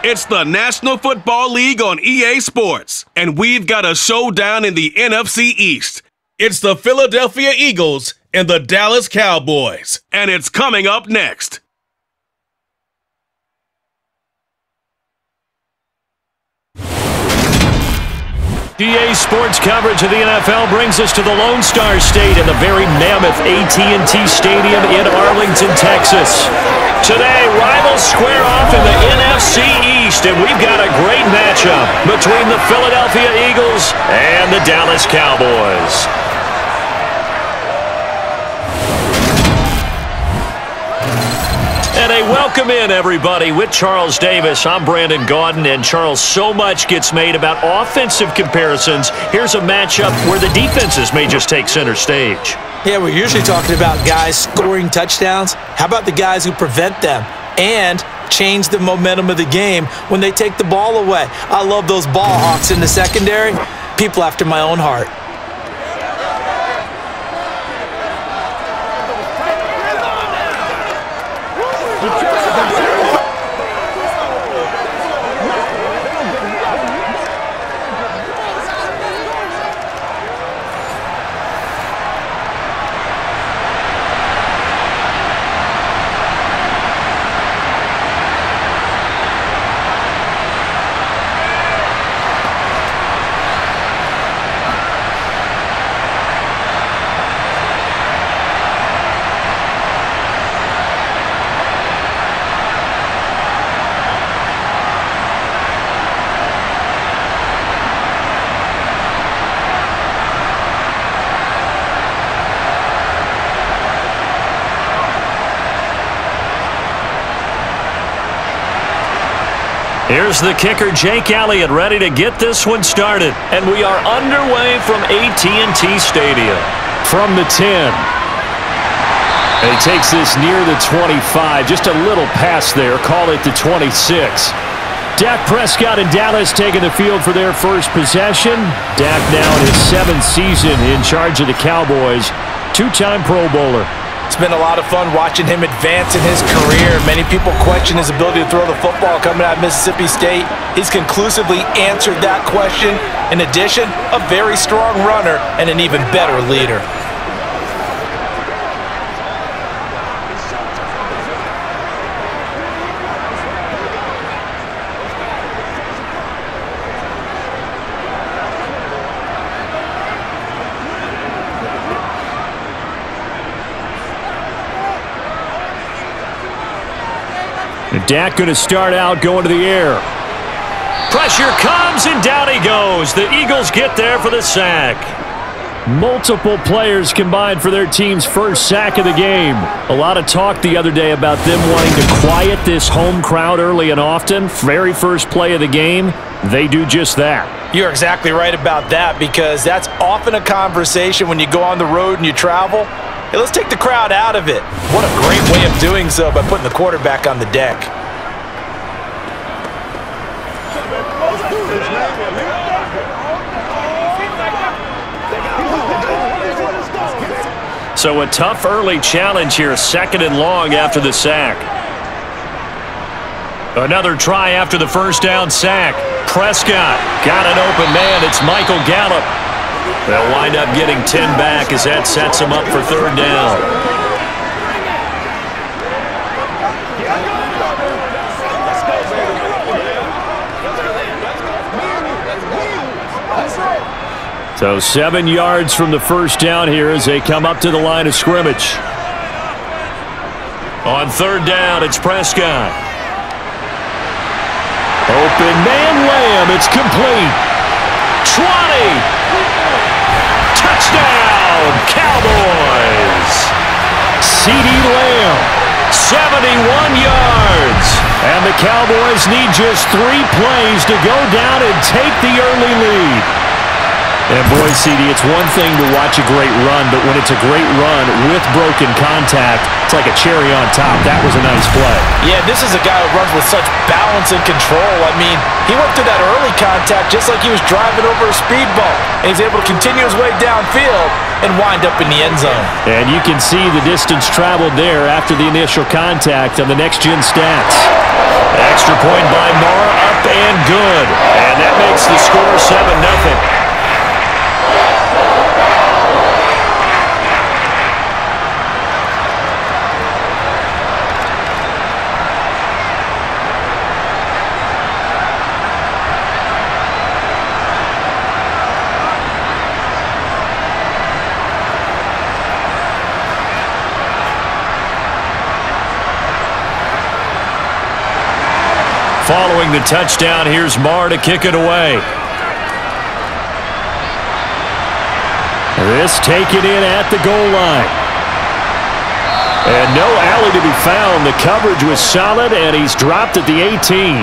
It's the National Football League on EA Sports, and we've got a showdown in the NFC East. It's the Philadelphia Eagles and the Dallas Cowboys, and it's coming up next. EA Sports coverage of the NFL brings us to the Lone Star State in the very mammoth AT&T Stadium in Arlington, Texas. Today, rivals square off in the NFC East, and we've got a great matchup between the Philadelphia Eagles and the Dallas Cowboys. And a welcome in, everybody, with Charles Davis. I'm Brandon Gaudin, and Charles, so much gets made about offensive comparisons. Here's a matchup where the defenses may just take center stage. Yeah, we're usually talking about guys scoring touchdowns. How about the guys who prevent them and change the momentum of the game when they take the ball away? I love those ball hawks in the secondary. People after my own heart. Here's the kicker, Jake Elliott, ready to get this one started. And we are underway from AT&T Stadium. From the 10. And he takes this near the 25. Just a little pass there. Call it the 26. Dak Prescott and Dallas taking the field for their first possession. Dak now in his 7th season in charge of the Cowboys. Two-time Pro Bowler. It's been a lot of fun watching him advance in his career. Many people question his ability to throw the football coming out of Mississippi State. He's conclusively answered that question. In addition, a very strong runner and an even better leader. Dak going to start out going to the air. Pressure comes, and down he goes. The Eagles get there for the sack. Multiple players combined for their team's first sack of the game. A lot of talk the other day about them wanting to quiet this home crowd early and often. Very first play of the game, they do just that. You're exactly right about that, because that's often a conversation when you go on the road and you travel. Hey, let's take the crowd out of it. What a great way of doing so by putting the quarterback on the deck. So a tough early challenge here, 2nd and long after the sack. Another try after the first down sack. Prescott got an open man. It's Michael Gallup. They'll wind up getting 10 back as that sets them up for 3rd down. So 7 yards from the first down here as they come up to the line of scrimmage. On 3rd down, it's Prescott. Open man, Lamb. It's complete. 20. Touchdown, Cowboys. CeeDee Lamb, 71 yards. And the Cowboys need just 3 plays to go down and take the early lead. And boy, CD, it's one thing to watch a great run, but when it's a great run with broken contact, it's like a cherry on top. That was a nice play. Yeah, this is a guy who runs with such balance and control. I mean, he went through that early contact just like he was driving over a speed bump. And he's able to continue his way downfield and wind up in the end zone. And you can see the distance traveled there after the initial contact on the next-gen stats. Extra point by Mara, up and good. And that makes the score 7-0. Following the touchdown, here's Marr to kick it away. This taken in at the goal line. And no alley to be found. The coverage was solid, and he's dropped at the 18.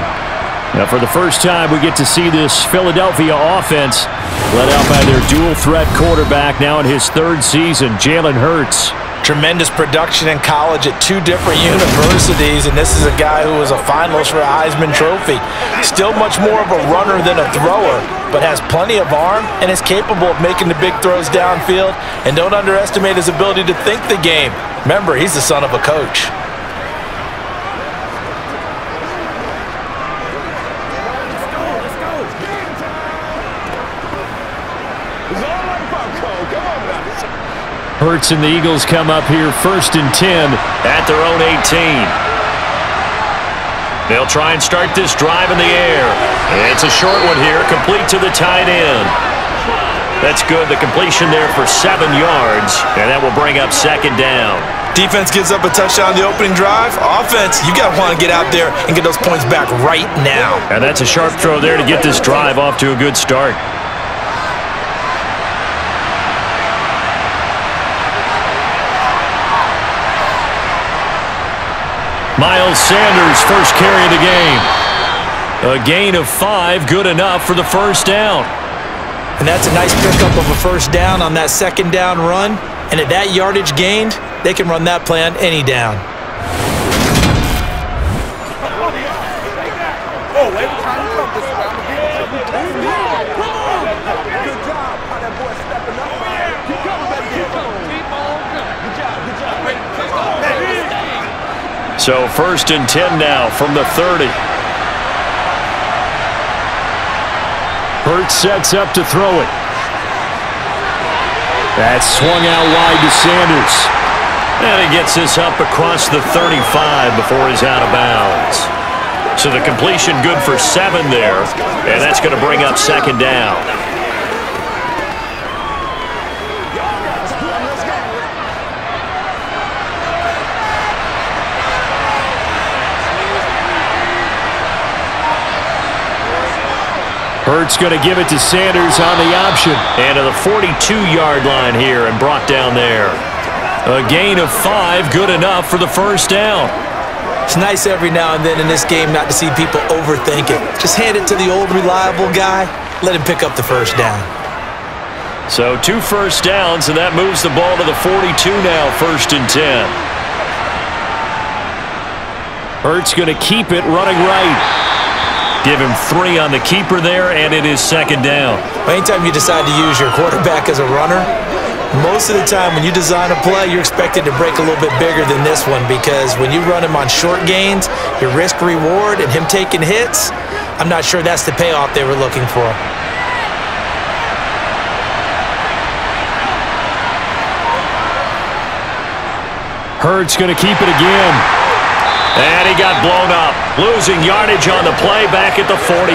Now, for the first time, we get to see this Philadelphia offense led out by their dual-threat quarterback now in his third season, Jalen Hurts. Tremendous production in college at 2 different universities, and this is a guy who was a finalist for a Heisman Trophy. Still much more of a runner than a thrower, but has plenty of arm and is capable of making the big throws downfield. And don't underestimate his ability to think the game. Remember, he's the son of a coach. Hurts and the Eagles come up here 1st and 10 at their own 18. They'll try and start this drive in the air. It's a short one here, complete to the tight end. That's good. The completion there for 7 yards, and that will bring up 2nd down. Defense gives up a touchdown on the opening drive. Offense, you got to want to get out there and get those points back right now. And that's a sharp throw there to get this drive off to a good start. Miles Sanders, first carry of the game. A gain of 5, good enough for the first down. And that's a nice pickup of a first down on that 2nd down run. And at that yardage gained, they can run that play on any down. So 1st and 10 now from the 30. Hurts sets up to throw it. That's swung out wide to Sanders. And he gets this up across the 35 before he's out of bounds. So the completion good for 7 there. And that's going to bring up 2nd down. Hurts going to give it to Sanders on the option. And to the 42-yard line here and brought down there. A gain of 5, good enough for the first down. It's nice every now and then in this game not to see people overthink it. Just hand it to the old reliable guy. Let him pick up the first down. So 2 first downs, and that moves the ball to the 42 now, 1st and 10. Hurts going to keep it running right. Give him 3 on the keeper there, and it is 2nd down. Anytime you decide to use your quarterback as a runner, most of the time when you design a play, you're expected to break a little bit bigger than this one, because when you run him on short gains, your risk-reward and him taking hits, I'm not sure that's the payoff they were looking for. Hurts going to keep it again. And he got blown up, losing yardage on the play back at the 44.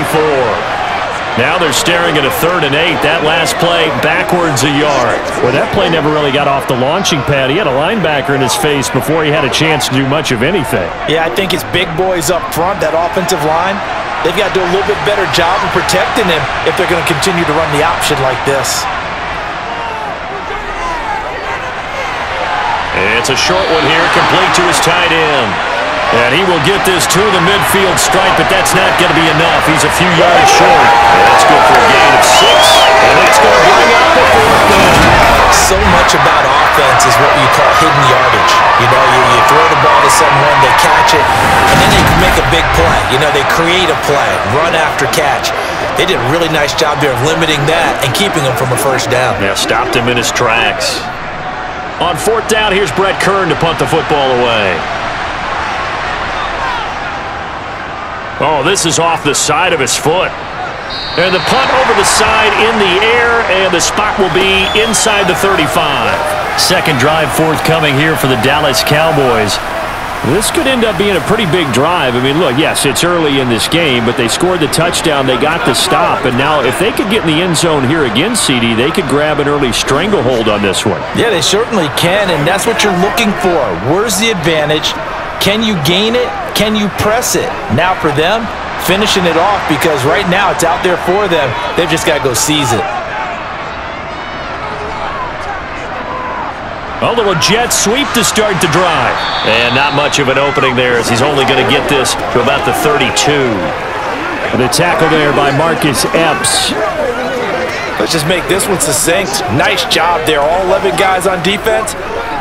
Now they're staring at a 3rd and 8. That last play backwards a yard. Well, that play never really got off the launching pad. He had a linebacker in his face before he had a chance to do much of anything. Yeah, I think it's big boys up front, that offensive line. They've got to do a little bit better job of protecting him if they're going to continue to run the option like this. It's a short one here, complete to his tight end. And he will get this to the midfield stripe, but that's not going to be enough. He's a few yards short. And that's good for a gain of 6. And that's going to bring someone, they catch it, and then they can make a big play. You know, they create a play, run after catch. They did a really nice job there of limiting that and keeping him from a first down. Yeah, stopped him in his tracks. On fourth down, here's Brett Kern to punt the football away. Oh, this is off the side of his foot. And the punt over the side in the air, and the spot will be inside the 35. Second drive forthcoming here for the Dallas Cowboys. This could end up being a pretty big drive. I mean, look, yes, it's early in this game, but they scored the touchdown. They got the stop. And now if they could get in the end zone here again, CD, they could grab an early stranglehold on this one. Yeah, they certainly can, and that's what you're looking for. Where's the advantage? Can you gain it? Can you press it? Now for them, finishing it off, because right now it's out there for them. They've just got to go seize it. A little jet sweep to start the drive. And not much of an opening there, as he's only going to get this to about the 32. The tackle there by Marcus Epps. Let's just make this one succinct. Nice job there. All 11 guys on defense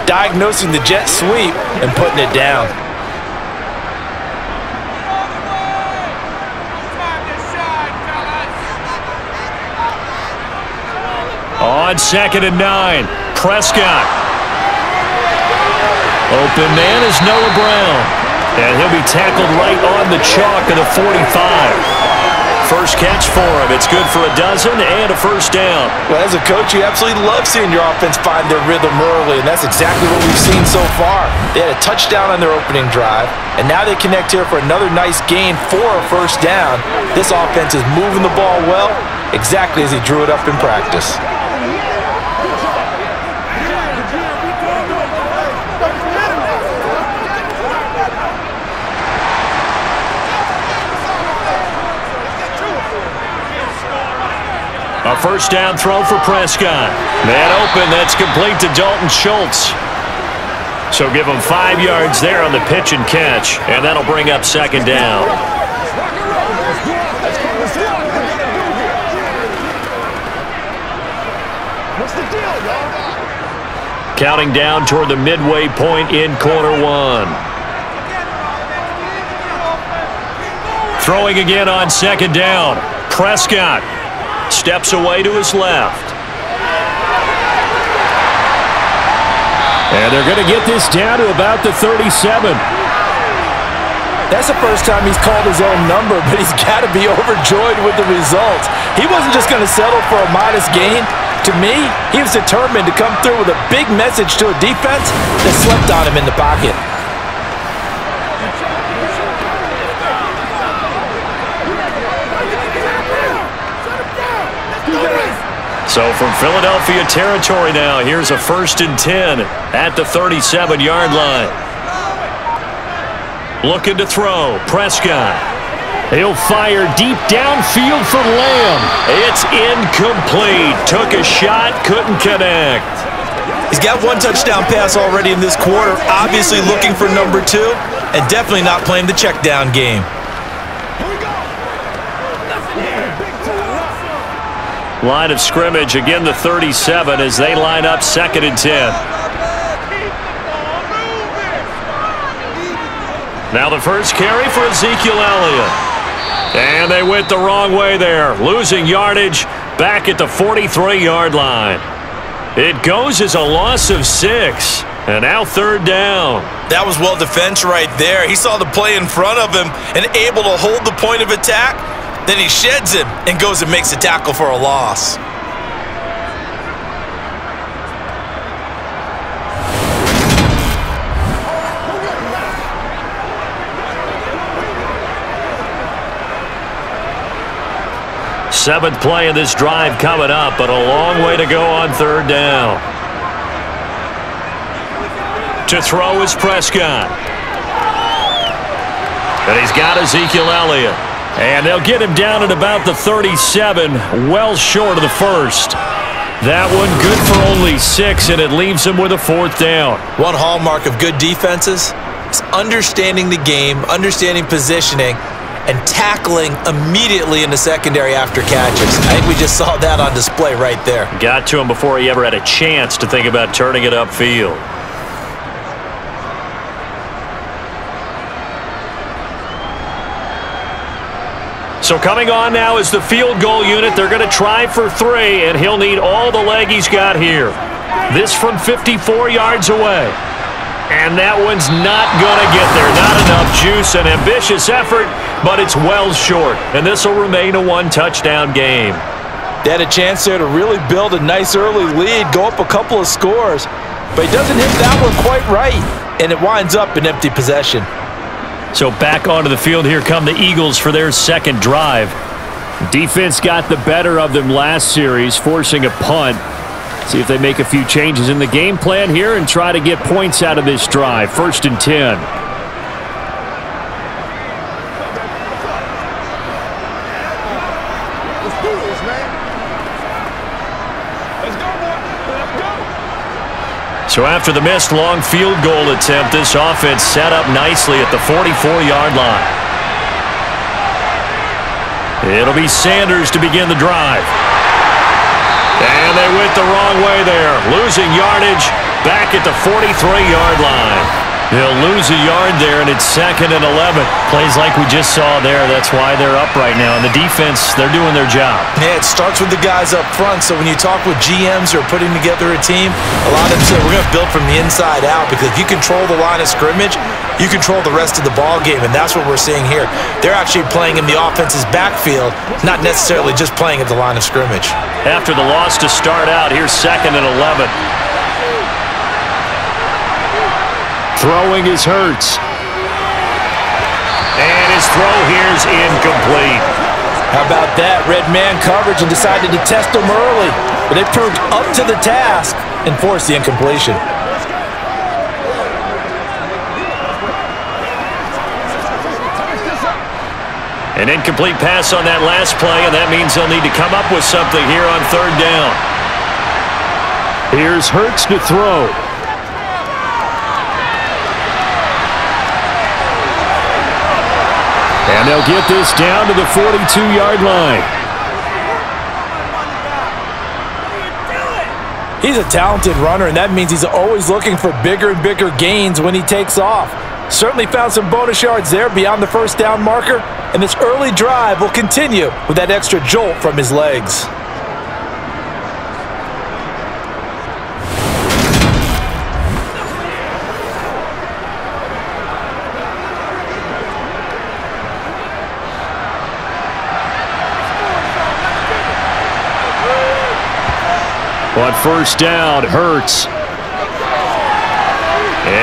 diagnosing the jet sweep and putting it down. On 2nd and 9, Prescott. Open man is Noah Brown. And he'll be tackled right on the chalk of the 45. First catch for him. It's good for a dozen and a first down. Well, as a coach, you absolutely love seeing your offense find their rhythm early, and that's exactly what we've seen so far. They had a touchdown on their opening drive, and now they connect here for another nice gain for a first down. This offense is moving the ball well, exactly as he drew it up in practice. A first down throw for Prescott. Man open, that's complete to Dalton Schultz. So give him 5 yards there on the pitch and catch, and that'll bring up second down. Counting down toward the midway point in quarter one. Throwing again on second down. Prescott steps away to his left. And they're going to get this down to about the 37. That's the first time he's called his own number, but he's got to be overjoyed with the results. He wasn't just going to settle for a modest gain. To me, he was determined to come through with a big message to a defense that slept on him in the pocket. So from Philadelphia territory now, here's a 1st and 10 at the 37-yard line. Looking to throw, Prescott. He'll fire deep downfield for Lamb. It's incomplete. Took a shot, couldn't connect. He's got one touchdown pass already in this quarter, obviously looking for number 2, and definitely not playing the check down game. Line of scrimmage, again the 37 as they line up 2nd and 10. Now the first carry for Ezekiel Elliott. And they went the wrong way there, losing yardage back at the 43-yard line. It goes as a loss of 6, and now 3rd down. That was well defense right there. He saw the play in front of him and able to hold the point of attack. Then he sheds him and goes and makes a tackle for a loss. Seventh play of this drive coming up, but a long way to go on 3rd down. To throw is Prescott. And he's got Ezekiel Elliott. And they'll get him down at about the 37, well short of the first. That one good for only 6, and it leaves him with a 4th down. One hallmark of good defenses is understanding the game, understanding positioning, and tackling immediately in the secondary after catches. I think we just saw that on display right there. Got to him before he ever had a chance to think about turning it upfield. So coming on now is the field goal unit. They're going to try for 3, and he'll need all the leg he's got here. This from 54 yards away. And that one's not going to get there. Not enough juice. An ambitious effort, but it's well short. And this will remain a one-touchdown game. They had a chance there to really build a nice early lead, go up a couple of scores. But he doesn't hit that one quite right, and it winds up an empty possession. So back onto the field, here come the Eagles for their second drive. Defense got the better of them last series, forcing a punt. See if they make a few changes in the game plan here and try to get points out of this drive. 1st and 10. So after the missed long field goal attempt, this offense set up nicely at the 44-yard line. It'll be Sanders to begin the drive. And they went the wrong way there, losing yardage back at the 43-yard line. They'll lose a yard there, and it's 2nd and 11. Plays like we just saw there. That's why they're up right now. And the defense, they're doing their job. Yeah, it starts with the guys up front. So when you talk with GMs who are putting together a team, a lot of them say we're going to build from the inside out, because if you control the line of scrimmage, you control the rest of the ball game, and that's what we're seeing here. They're actually playing in the offense's backfield, not necessarily just playing at the line of scrimmage. After the loss to start out, here's 2nd and 11. Throwing is Hurts. And his throw here's incomplete. How about that? Red man coverage and decided to test him early. But they proved up to the task and forced the incompletion. An incomplete pass on that last play, and that means they'll need to come up with something here on 3rd down. Here's Hurts to throw. And they'll get this down to the 42-yard line. He's a talented runner, and that means he's always looking for bigger and bigger gains when he takes off. Certainly found some bonus yards there beyond the 1st down marker, and this early drive will continue with that extra jolt from his legs. On 1st down, Hurts.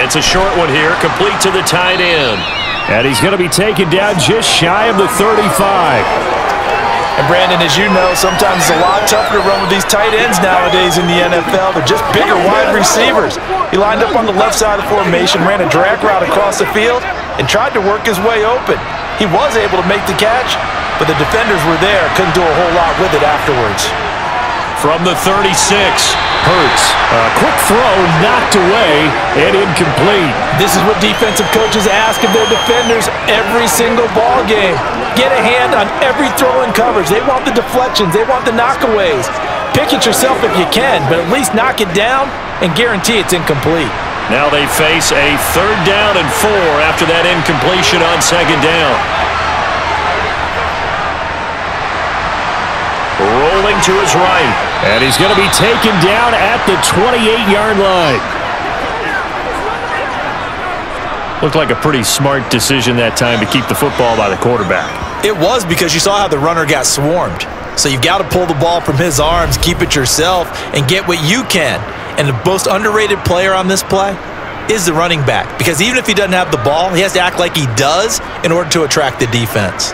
It's a short one here, complete to the tight end. And he's going to be taken down just shy of the 35. And Brandon, as you know, sometimes it's a lot tougher to run with these tight ends nowadays in the NFL. They're just bigger wide receivers. He lined up on the left side of the formation, ran a drag route across the field, and tried to work his way open. He was able to make the catch, but the defenders were there, couldn't do a whole lot with it afterwards. From the 36, Hurts. A quick throw knocked away and incomplete. This is what defensive coaches ask of their defenders every single ball game. Get a hand on every throw in coverage. They want the deflections. They want the knockaways. Pick it yourself if you can, but at least knock it down and guarantee it's incomplete. Now they face a 3rd down and 4 after that incompletion on 2nd down. Rolling to his right. And he's going to be taken down at the 28-yard line. Looked like a pretty smart decision that time to keep the football by the quarterback. It was, because you saw how the runner got swarmed. So you've got to pull the ball from his arms, keep it yourself, and get what you can. And the most underrated player on this play is the running back. Because even if he doesn't have the ball, he has to act like he does in order to attract the defense.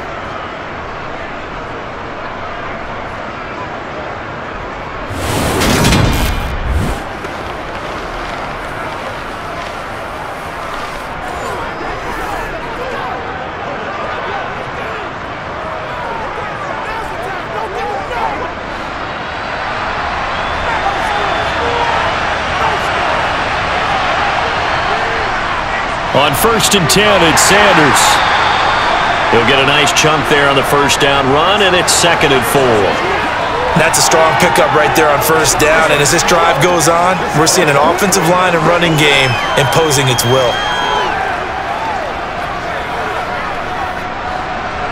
On 1st and 10, it's Sanders. He'll get a nice chunk there on the 1st down run, and it's 2nd and 4. That's a strong pickup right there on 1st down, and as this drive goes on, we're seeing an offensive line and running game imposing its will.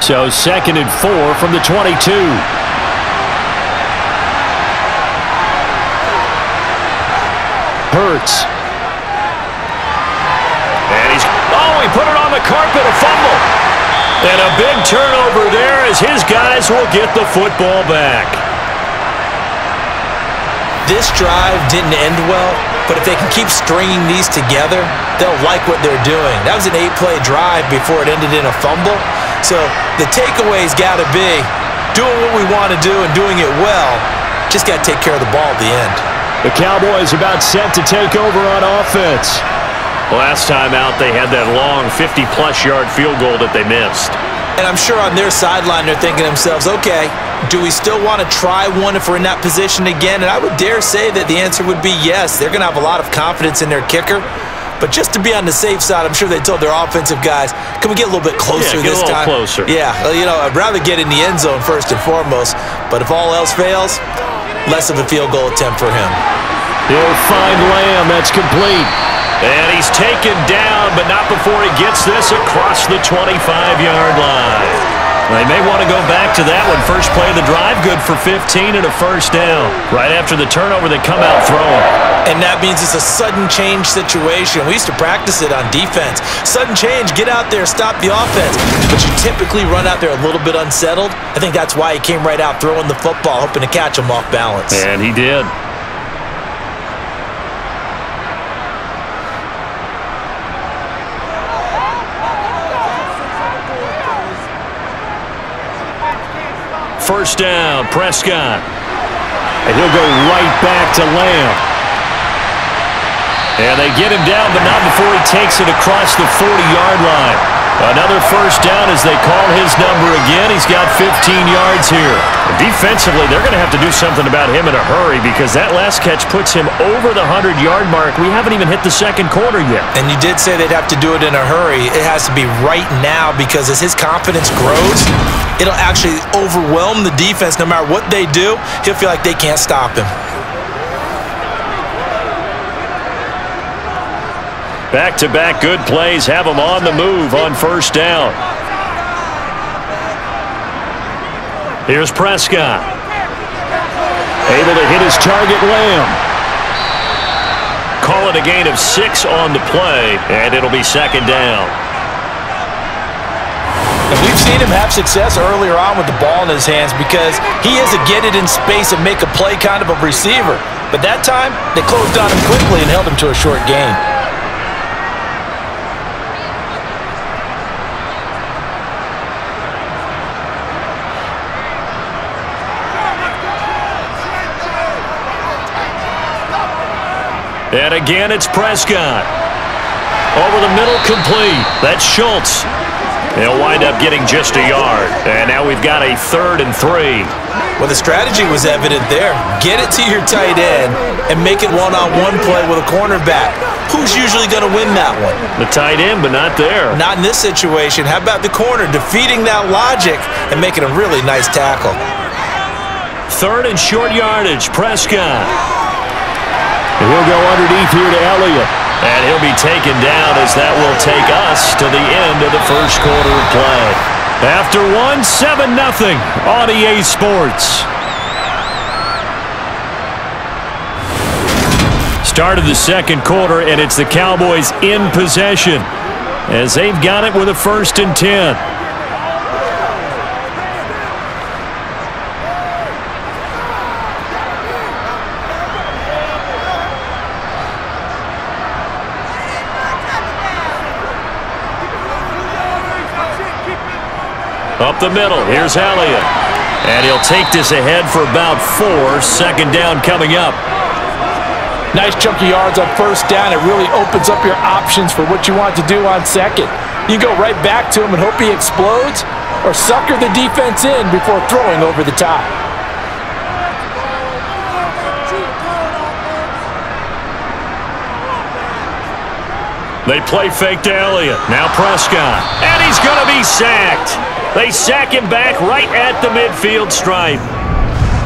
So 2nd and 4 from the 22. Hurts. And he put it on the carpet, a fumble. And a big turnover there as his guys will get the football back. This drive didn't end well, but if they can keep stringing these together, they'll like what they're doing. That was an 8-play drive before it ended in a fumble. So the takeaway's got to be doing what we want to do and doing it well. Just got to take care of the ball at the end. The Cowboys about set to take over on offense. Last time out, they had that long 50-plus yard field goal that they missed. And I'm sure on their sideline, they're thinking to themselves, okay, do we still want to try one if we're in that position again? And I would dare say that the answer would be yes. They're going to have a lot of confidence in their kicker. But just to be on the safe side, I'm sure they told their offensive guys, can we get a little bit closer this time? Closer. Yeah, you know, I'd rather get in the end zone first and foremost. But if all else fails, less of a field goal attempt for him. He'll find Lamb. That's complete. And he's taken down, but not before he gets this across the 25-yard line. They may want to go back to that one. First play of the drive, good for 15 and a first down. Right after the turnover, they come out throwing. And that means it's a sudden change situation. We used to practice it on defense. Sudden change, get out there, stop the offense. But you typically run out there a little bit unsettled. I think that's why he came right out throwing the football, hoping to catch him off balance. And he did. First down, Prescott. And he'll go right back to Lamb. And they get him down, but not before he takes it across the 40-yard line. Another first down as they call his number again. He's got 15 yards here. Defensively, they're going to have to do something about him in a hurry because that last catch puts him over the 100-yard mark. We haven't even hit the second quarter yet. And you did say they'd have to do it in a hurry. It has to be right now because as his confidence grows, it'll actually overwhelm the defense. No matter what they do, he'll feel like they can't stop him. Back-to-back good plays have him on the move on first down. Here's Prescott. Able to hit his target, Lamb. Call it a gain of 6 on the play, and it'll be second down. And we've seen him have success earlier on with the ball in his hands because he is a get it in space and make a play kind of a receiver. But that time, they closed on him quickly and held him to a short gain. And again, it's Prescott. Over the middle, complete. That's Schultz. He'll wind up getting just a yard. And now we've got a 3rd and 3. Well, the strategy was evident there. Get it to your tight end and make it one-on-one play with a cornerback. Who's usually going to win that one? The tight end, but not there. Not in this situation. How about the corner defeating that logic and making a really nice tackle? 3rd and short yardage, Prescott. And he'll go underneath here to Elliott. And he'll be taken down as that will take us to the end of the first quarter of play. After 7-0 on EA Sports. Start of the second quarter, and it's the Cowboys in possession as they've got it with a 1st and 10. Up the middle, here's Elliott. And he'll take this ahead for about 4. Second down coming up. Nice chunky yards on first down. It really opens up your options for what you want to do on second. You go right back to him and hope he explodes, or sucker the defense in before throwing over the top. They play fake to Elliott. Now Prescott. And he's going to be sacked. They sack him back right at the midfield stripe.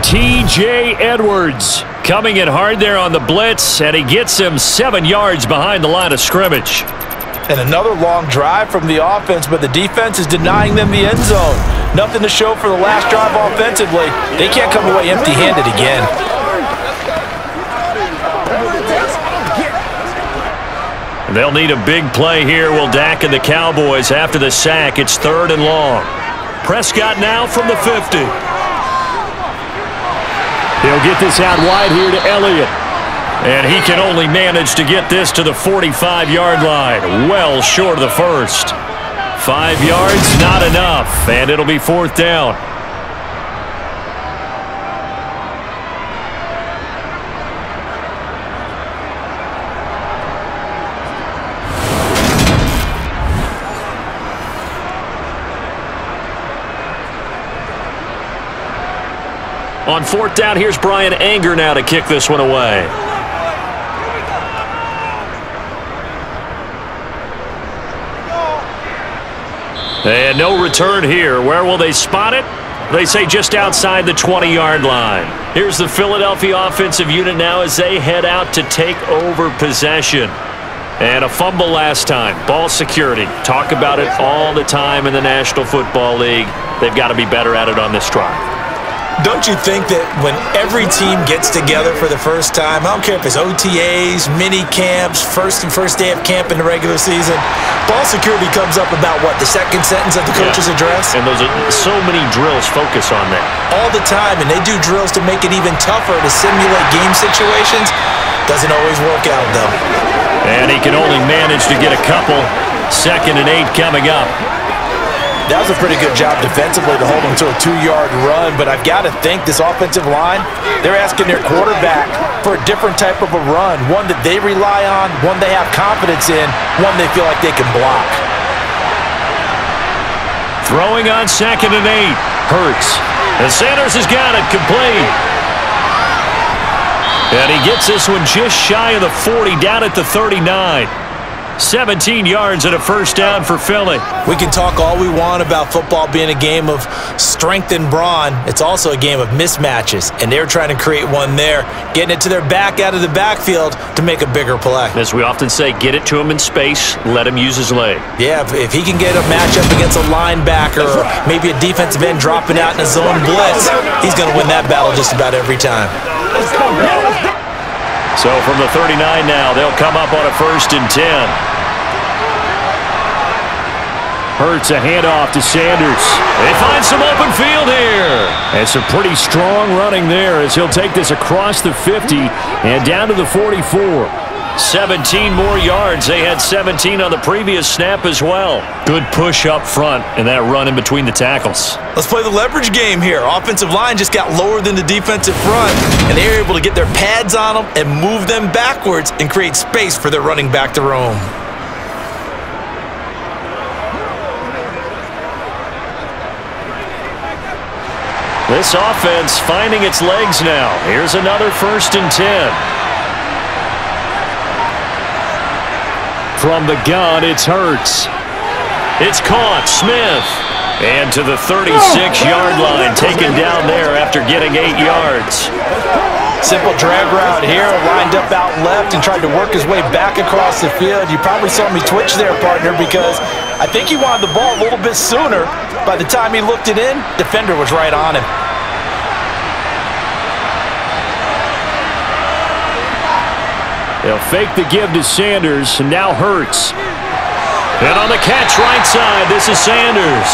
T.J. Edwards coming in hard there on the blitz, and he gets him 7 yards behind the line of scrimmage. And another long drive from the offense, but the defense is denying them the end zone. Nothing to show for the last drive offensively. They can't come away empty-handed again. They'll need a big play here, will Dak and the Cowboys after the sack. It's 3rd and long. Prescott now from the 50. He'll get this out wide here to Elliott. And he can only manage to get this to the 45-yard line. Well short of the first. 5 yards, not enough. And it'll be 4th down. On 4th down, here's Brian Anger now to kick this one away. And no return here. Where will they spot it? They say just outside the 20-yard line. Here's the Philadelphia offensive unit now as they head out to take over possession. And a fumble last time. Ball security. Talk about it all the time in the National Football League. They've got to be better at it on this drive. Don't you think that when every team gets together for the first time, I don't care if it's OTAs, mini camps, first day of camp in the regular season, ball security comes up about what, the second sentence of the coach's address? And those are so many drills focus on that. All the time, and they do drills to make it even tougher to simulate game situations. Doesn't always work out, though. And he can only manage to get a couple. 2nd and 8 coming up. That was a pretty good job defensively to hold them to a 2-yard run, but I've got to think this offensive line, they're asking their quarterback for a different type of a run, one that they rely on, one they have confidence in, one they feel like they can block. Throwing on 2nd and 8. Hurts. And Sanders has got it complete. And he gets this one just shy of the 40, down at the 39. 17 yards and a 1st down for Philly. We can talk all we want about football being a game of strength and brawn. It's also a game of mismatches, and they're trying to create one there, getting it to their back out of the backfield to make a bigger play. As we often say, get it to him in space, let him use his leg. Yeah, if he can get a matchup against a linebacker or maybe a defensive end dropping out in a zone blitz, he's going to win that battle just about every time. So from the 39 now, they'll come up on a 1st and 10. Hurts a handoff to Sanders. They find some open field here. And some pretty strong running there as he'll take this across the 50 and down to the 44. 17 more yards. They had 17 on the previous snap as well. Good push up front and that run in between the tackles. Let's play the leverage game here. Offensive line just got lower than the defensive front, and they were able to get their pads on them and move them backwards and create space for their running back to roam. This offense finding its legs now. Here's another 1st and 10. From the gun, it's Hurts. It's caught. Smith. And to the 36-yard line, taken down there after getting 8 yards. Simple drag route here, lined up out left and tried to work his way back across the field. You probably saw me twitch there, partner, because I think he wanted the ball a little bit sooner. By the time he looked it in, defender was right on him. They'll fake the give to Sanders, and now Hurts. And on the catch right side, this is Sanders.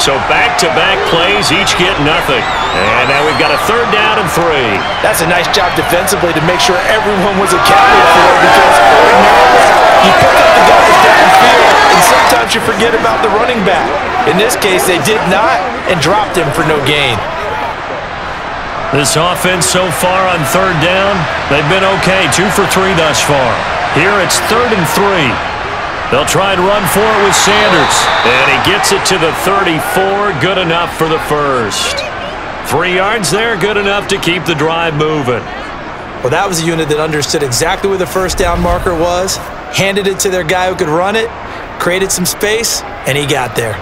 So back-to-back plays, each get nothing. And now we've got a 3rd down and 3. That's a nice job defensively to make sure everyone was accounted for, because ordinarily you pick up the guys downfield, and sometimes you forget about the running back. In this case, they did not, and dropped him for no gain. This offense so far on 3rd down, they've been okay, 2 for 3 thus far. Here it's 3rd and 3. They'll try and run for it with Sanders. And he gets it to the 34, good enough for the 1st. 3 yards there, good enough to keep the drive moving. Well, that was a unit that understood exactly where the 1st down marker was, handed it to their guy who could run it, created some space, and he got there.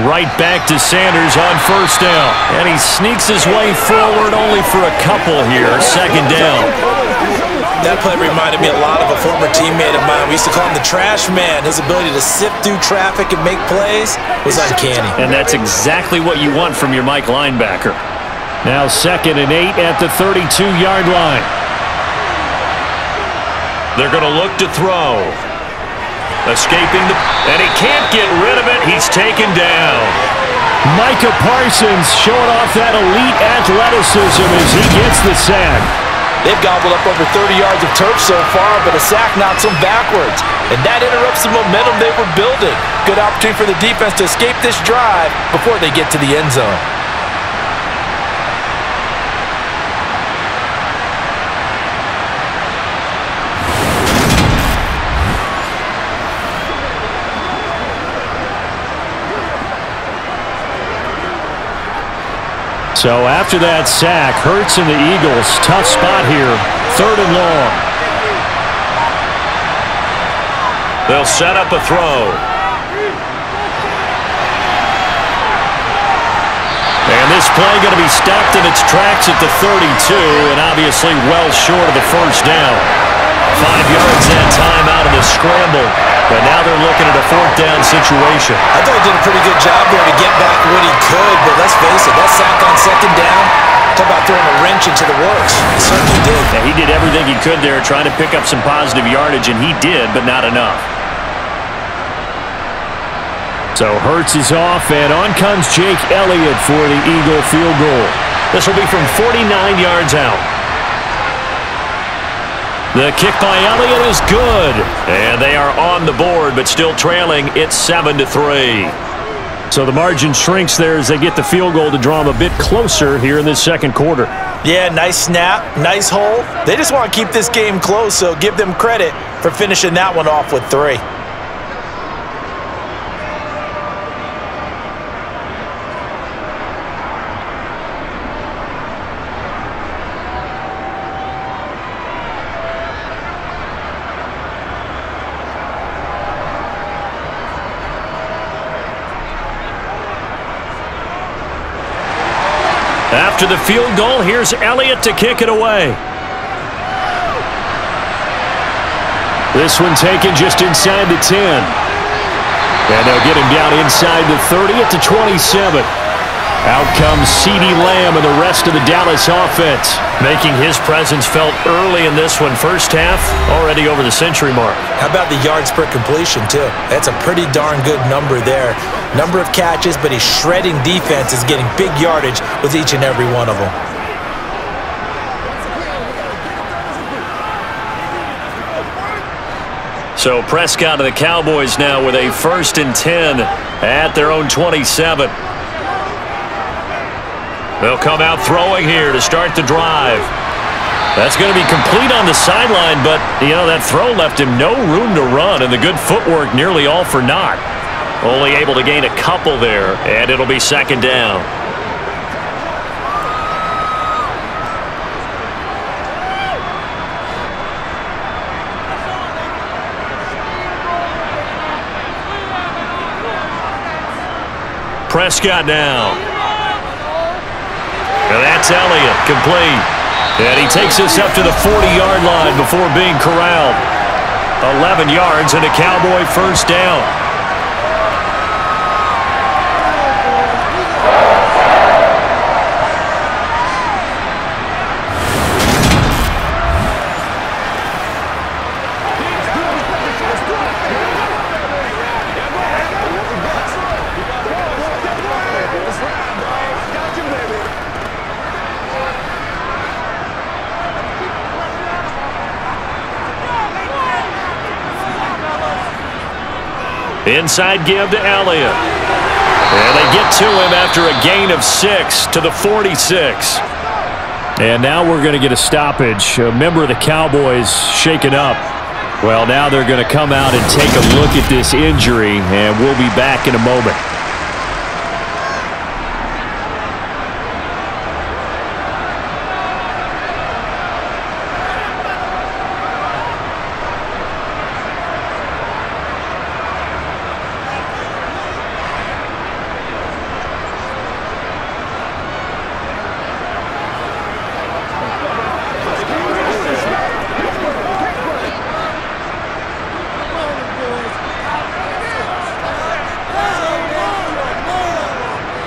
right back to Sanders on first down. And he sneaks his way forward only for a couple here. Second down. That play reminded me a lot of a former teammate of mine. We used to call him the trash man. His ability to sift through traffic and make plays was uncanny. And that's exactly what you want from your Mike linebacker. Now 2nd and 8 at the 32-yard line. They're going to look to throw. Escaping and he can't get rid of it. He's taken down. Micah Parsons showing off that elite athleticism as he gets the sack. They've gobbled up over 30 yards of turf so far, but a sack knocks them backwards. And that interrupts the momentum they were building. Good opportunity for the defense to escape this drive before they get to the end zone. So after that sack, Hurts and the Eagles, tough spot here, 3rd and long. They'll set up a throw. And this play going to be stopped in its tracks at the 32, and obviously well short of the first down. 5 yards that time out of the scramble. But now they're looking at a 4th down situation. I thought he did a pretty good job there to get back what he could, but let's face it, that sack on 2nd down, talk about throwing a wrench into the works. He certainly did. Yeah, he did everything he could there trying to pick up some positive yardage, and he did, but not enough. So Hurts is off, and on comes Jake Elliott for the Eagle field goal. This will be from 49 yards out. The kick by Elliott is good. And they are on the board, but still trailing. It's 7-3. So the margin shrinks there as they get the field goal to draw them a bit closer here in this second quarter. Yeah, nice snap, nice hole. They just want to keep this game close, so give them credit for finishing that one off with 3. After the field goal, here's Elliott to kick it away. This one taken just inside the 10. And they'll get him down inside the 30 at the 27. Out comes CeeDee Lamb and the rest of the Dallas offense, making his presence felt early in this one. First half, already over the century mark. How about the yards per completion, too? That's a pretty darn good number there. Number of catches, but he's shredding defenses, getting big yardage with each and every one of them. So Prescott and the Cowboys now with a 1st and 10 at their own 27. They'll come out throwing here to start the drive. That's going to be complete on the sideline, but, you know, that throw left him no room to run, and the good footwork nearly all for naught. Only able to gain a couple there, and it'll be 2nd down. Prescott now. And that's Elliott, complete. And he takes us up to the 40-yard line before being corralled. 11 yards and a Cowboy 1st down. Inside give to Elliott. And they get to him after a gain of 6 to the 46. And now we're going to get a stoppage. A member of the Cowboys shaken up. Well, now they're going to come out and take a look at this injury, and we'll be back in a moment.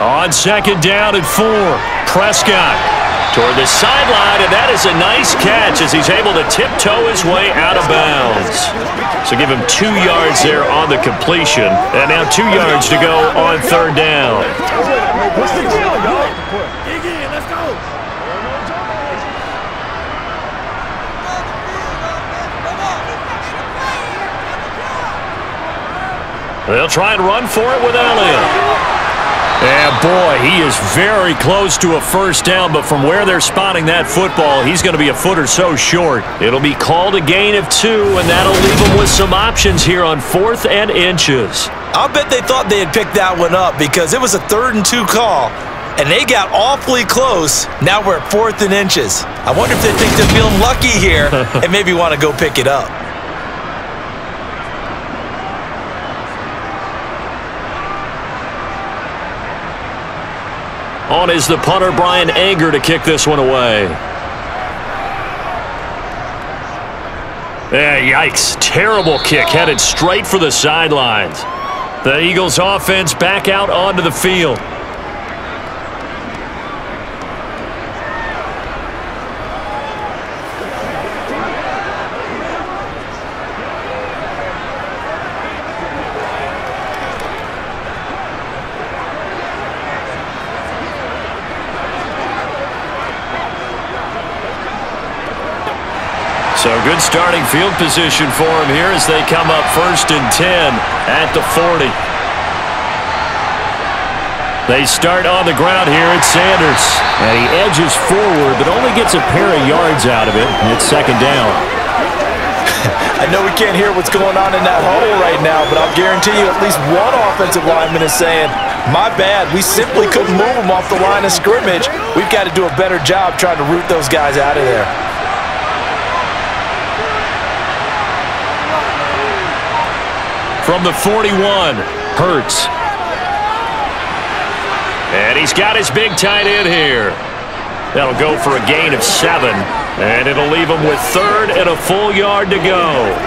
On second down and 4, Prescott toward the sideline, and that is a nice catch as he's able to tiptoe his way out of bounds. So give him 2 yards there on the completion, and now 2 yards to go on third down. They'll try and run for it with Elliott. And boy, he is very close to a first down, but from where they're spotting that football, he's going to be a foot or so short. It'll be called a gain of 2, and that'll leave him with some options here on 4th and inches. I'll bet they thought they had picked that one up because it was a 3rd and 2 call, and they got awfully close. Now we're at 4th and inches. I wonder if they think they're feeling lucky here and maybe want to go pick it up. On is the punter, Brian Anger, to kick this one away. Yikes. Terrible kick headed straight for the sidelines. The Eagles offense back out onto the field. So good starting field position for him here as they come up 1st and 10 at the 40. They start on the ground here at Sanders. And he edges forward but only gets a pair of yards out of it. And it's 2nd down. I know we can't hear what's going on in that huddle right now, but I'll guarantee you at least one offensive lineman is saying, my bad, we simply couldn't move them off the line of scrimmage. We've got to do a better job trying to root those guys out of there. From the 41, Hurts. And he's got his big tight end here. That'll go for a gain of 7. And it'll leave him with 3rd and a full yard to go.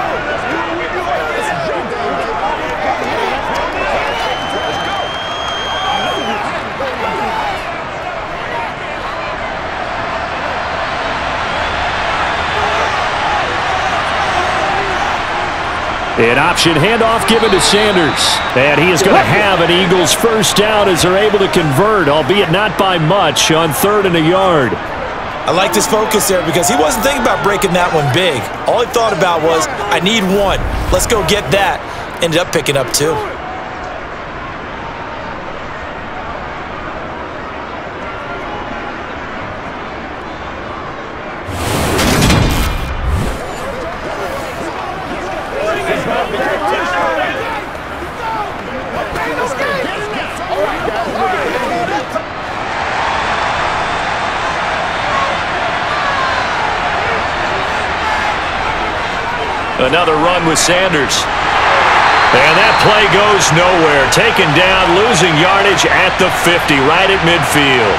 An option handoff given to Sanders. And he is going to have an Eagles first down as they're able to convert, albeit not by much, on 3rd and a yard. I liked his focus there because he wasn't thinking about breaking that one big. All he thought about was, I need 1. Let's go get that. Ended up picking up 2. Another run with Sanders. And that play goes nowhere. Taken down, losing yardage at the 50, right at midfield.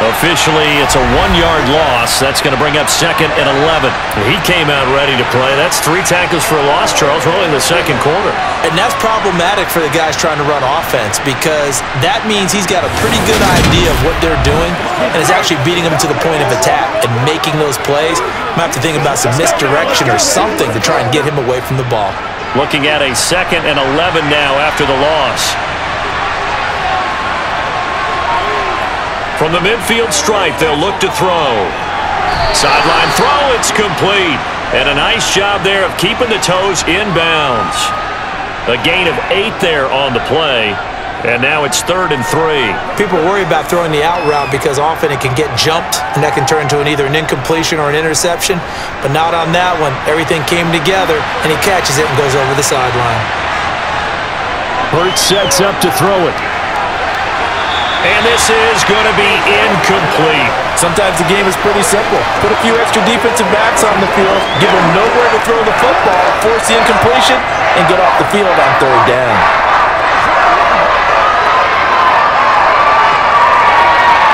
Officially, it's a 1-yard loss. That's going to bring up 2nd and 11. He came out ready to play. That's 3 tackles for a loss, Charles, rolling the 2nd quarter. And that's problematic for the guys trying to run offense because that means he's got a pretty good idea of what they're doing and is actually beating them to the point of attack and making those plays. Might have to think about some misdirection or something to try and get him away from the ball. Looking at a 2nd and 11 now after the loss. From the midfield stripe, they'll look to throw. Sideline throw, it's complete. And a nice job there of keeping the toes in bounds. A gain of 8 there on the play. And now it's 3rd and 3. People worry about throwing the out route because often it can get jumped, and that can turn into either an incompletion or an interception. But not on that one. Everything came together, and he catches it and goes over the sideline. Hurts sets up to throw it. And this is going to be incomplete. Sometimes the game is pretty simple. Put a few extra defensive backs on the field, give them nowhere to throw the football, force the incompletion, and get off the field on 3rd down.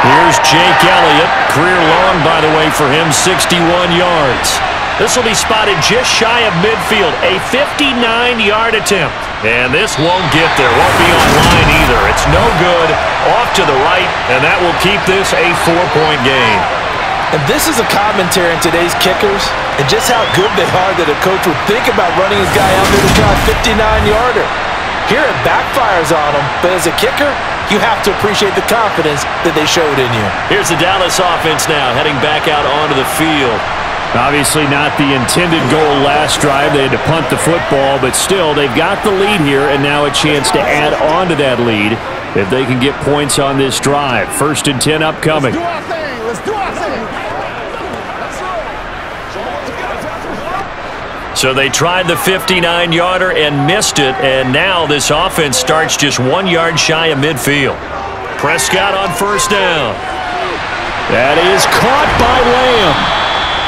Here's Jake Elliott. Career long, by the way, for him, 61 yards. This will be spotted just shy of midfield. A 59-yard attempt. And this won't get there. Won't be online either. It's no good. Off to the right, and that will keep this a 4-point game. And this is a commentary in today's kickers and just how good they are that a coach would think about running his guy out there to try a 59-yarder. Here it backfires on him, but as a kicker, you have to appreciate the confidence that they showed in you. Here's the Dallas offense now, heading back out onto the field. Obviously not the intended goal last drive. They had to punt the football, but still, they've got the lead here, and now a chance to add on to that lead if they can get points on this drive. 1st and 10 upcoming. Let's do our thing. Let's do our thing. So they tried the 59-yarder and missed it, and now this offense starts just 1 yard shy of midfield. Prescott on 1st down. That is caught by Lamb.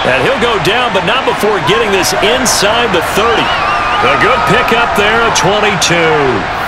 And he'll go down, but not before getting this inside the 30. A good pickup there at 22.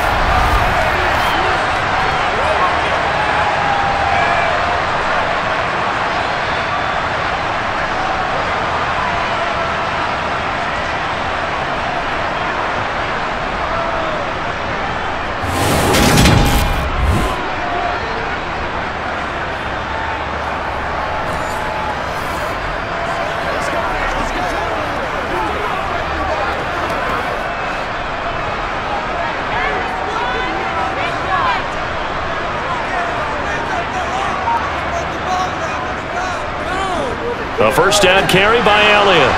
A 1st down carry by Elliott.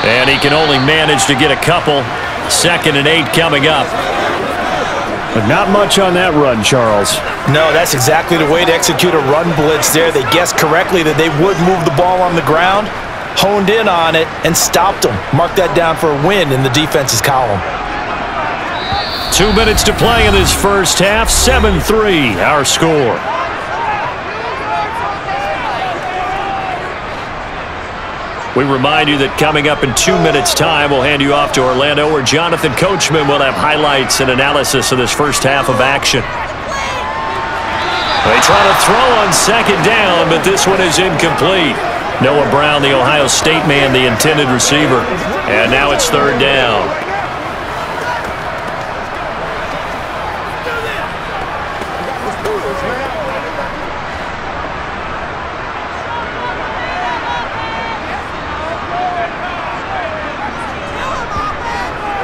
And he can only manage to get a couple. 2nd and 8 coming up. But not much on that run, Charles. No, that's exactly the way to execute a run blitz there. They guessed correctly that they would move the ball on the ground, honed in on it, and stopped them. Mark that down for a win in the defense's column. 2 minutes to play in this first half. 7-3, our score. We remind you that coming up in 2 minutes' time, we'll hand you off to Orlando, where Jonathan Coachman will have highlights and analysis of this first half of action. They try to throw on 2nd down, but this one is incomplete. Noah Brown, the Ohio State man, the intended receiver. And now it's 3rd down.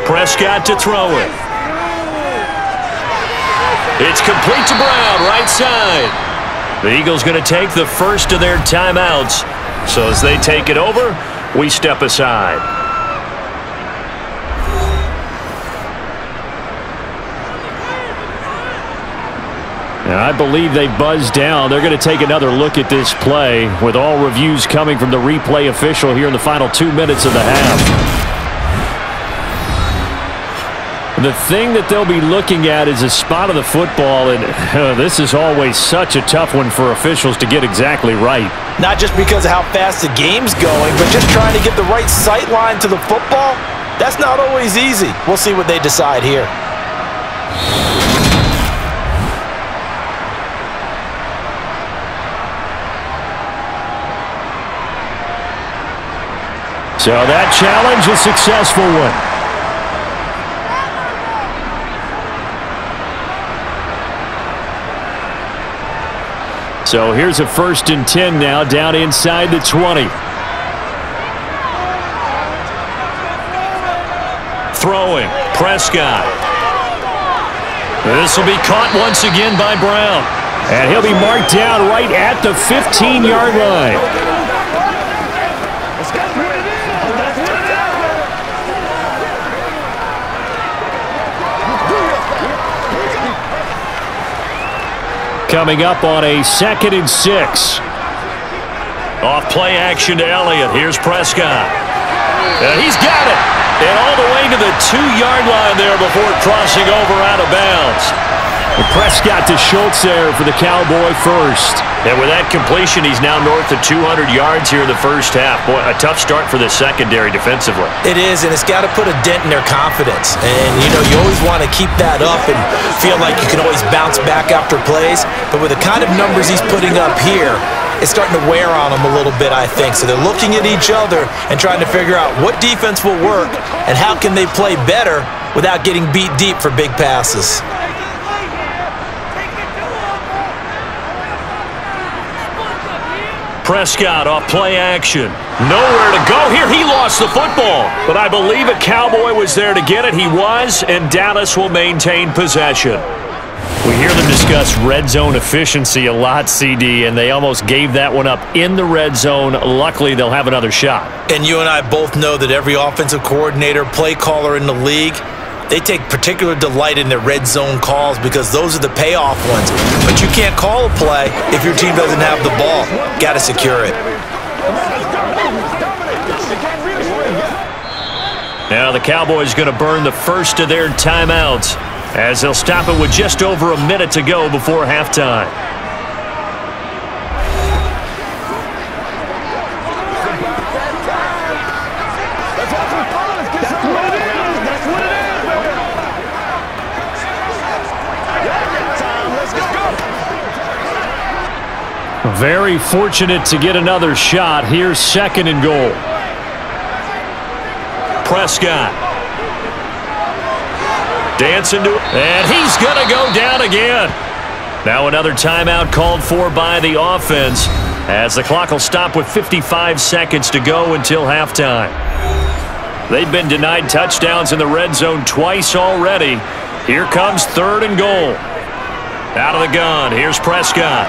Prescott to throw it. It's complete to Brown, right side. The Eagles going to take the first of their timeouts. So as they take it over, we step aside. And I believe they buzzed down. They're going to take another look at this play, with all reviews coming from the replay official here in the final 2 minutes of the half. The thing that they'll be looking at is a spot of the football, and this is always such a tough one for officials to get exactly right. Not just because of how fast the game's going, but just trying to get the right sight line to the football. That's not always easy. We'll see what they decide here. So that challenge is a successful one. So here's a 1st and 10 now, down inside the 20. Throwing, Prescott. This will be caught once again by Brown. And he'll be marked down right at the 15-yard line. Coming up on a 2nd and 6. Off play action to Elliott. Here's Prescott. And he's got it. And all the way to the 2-yard line there before crossing over out of bounds. And Prescott to Schultz there for the Cowboy first. And with that completion, he's now north of 200 yards here in the first half. Boy, a tough start for the secondary defensively. It is, and it's got to put a dent in their confidence. And, you know, you always want to keep that up and feel like you can always bounce back after plays. But with the kind of numbers he's putting up here, it's starting to wear on them a little bit, I think. So they're looking at each other and trying to figure out what defense will work and how can they play better without getting beat deep for big passes. Prescott off play action. Nowhere to go here. He lost the football. But I believe a Cowboy was there to get it. He was, and Dallas will maintain possession. We hear them discuss red zone efficiency a lot, CD, and they almost gave that one up in the red zone. Luckily, they'll have another shot. And you and I both know that every offensive coordinator, play caller in the league, they take particular delight in their red zone calls because those are the payoff ones. But you can't call a play if your team doesn't have the ball. Got to secure it. Now the Cowboys going to burn the first of their timeouts as they'll stop it with just over a minute to go before halftime. Very fortunate to get another shot. Here's 2nd and goal. Prescott. Dancing to it. And he's going to go down again. Now another timeout called for by the offense as the clock will stop with 55 seconds to go until halftime. They've been denied touchdowns in the red zone twice already. Here comes 3rd and goal. Out of the gun. Here's Prescott.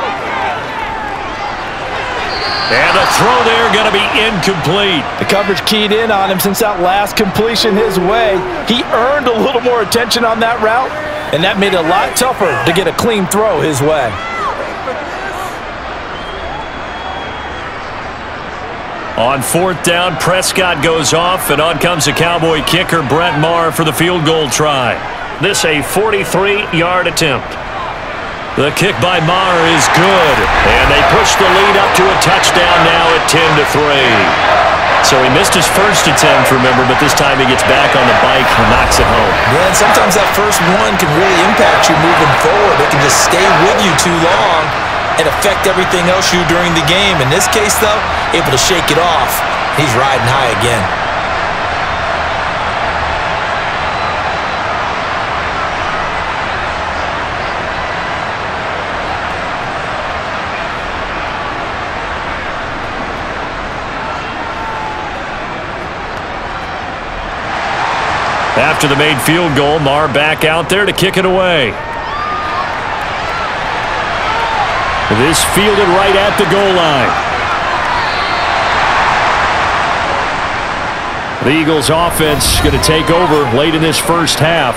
And the throw there going to be incomplete. The coverage keyed in on him since that last completion his way. He earned a little more attention on that route, and that made it a lot tougher to get a clean throw his way. On 4th down, Prescott goes off, and on comes the Cowboy kicker, Brett Maher, for the field goal try. This a 43-yard attempt. The kick by Maher is good, and they push the lead up to a touchdown now at 10-3. So he missed his first attempt, remember, but this time he gets back on the bike and knocks it home. Yeah, and sometimes that first one can really impact you moving forward. It can just stay with you too long and affect everything else you do during the game. In this case, though, able to shake it off. He's riding high again. After the made field goal, Maher back out there to kick it away. This fielded right at the goal line. The Eagles offense going to take over late in this first half.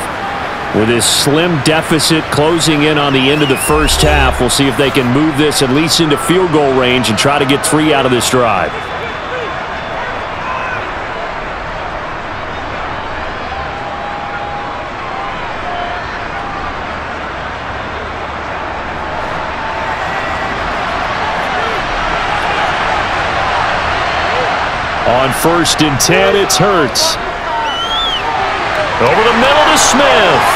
With this slim deficit closing in on the end of the first half, we'll see if they can move this at least into field goal range and try to get 3 out of this drive. On 1st and 10, it's Hurts. Over the middle to Smith.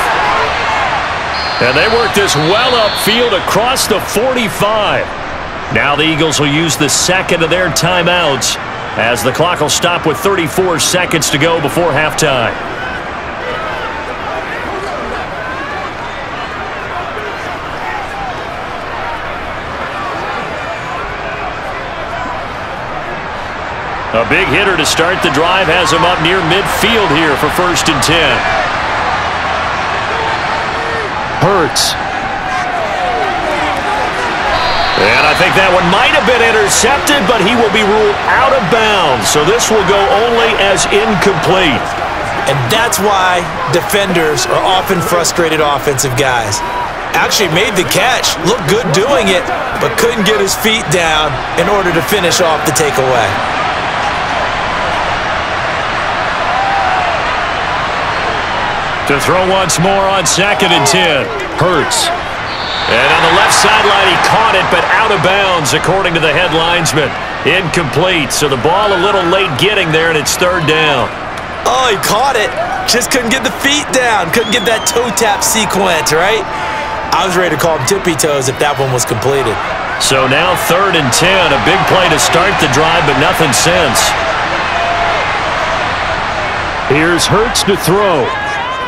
And they work this well upfield across the 45. Now the Eagles will use the 2nd of their timeouts as the clock will stop with 34 seconds to go before halftime. A big hitter to start the drive has him up near midfield here for 1st and 10. Hurts. And I think that one might have been intercepted, but he will be ruled out of bounds. So this will go only as incomplete. And that's why defenders are often frustrated offensive guys. Actually made the catch, looked good doing it, but couldn't get his feet down in order to finish off the takeaway. To throw once more on 2nd and 10. Hurts. And on the left sideline, he caught it, but out of bounds, according to the head linesman. Incomplete, so the ball a little late getting there, and it's 3rd down. Oh, he caught it. Just couldn't get the feet down. Couldn't get that toe tap sequence, right? I was ready to call him tippy toes if that one was completed. So now 3rd and 10. A big play to start the drive, but nothing since. Here's Hurts to throw.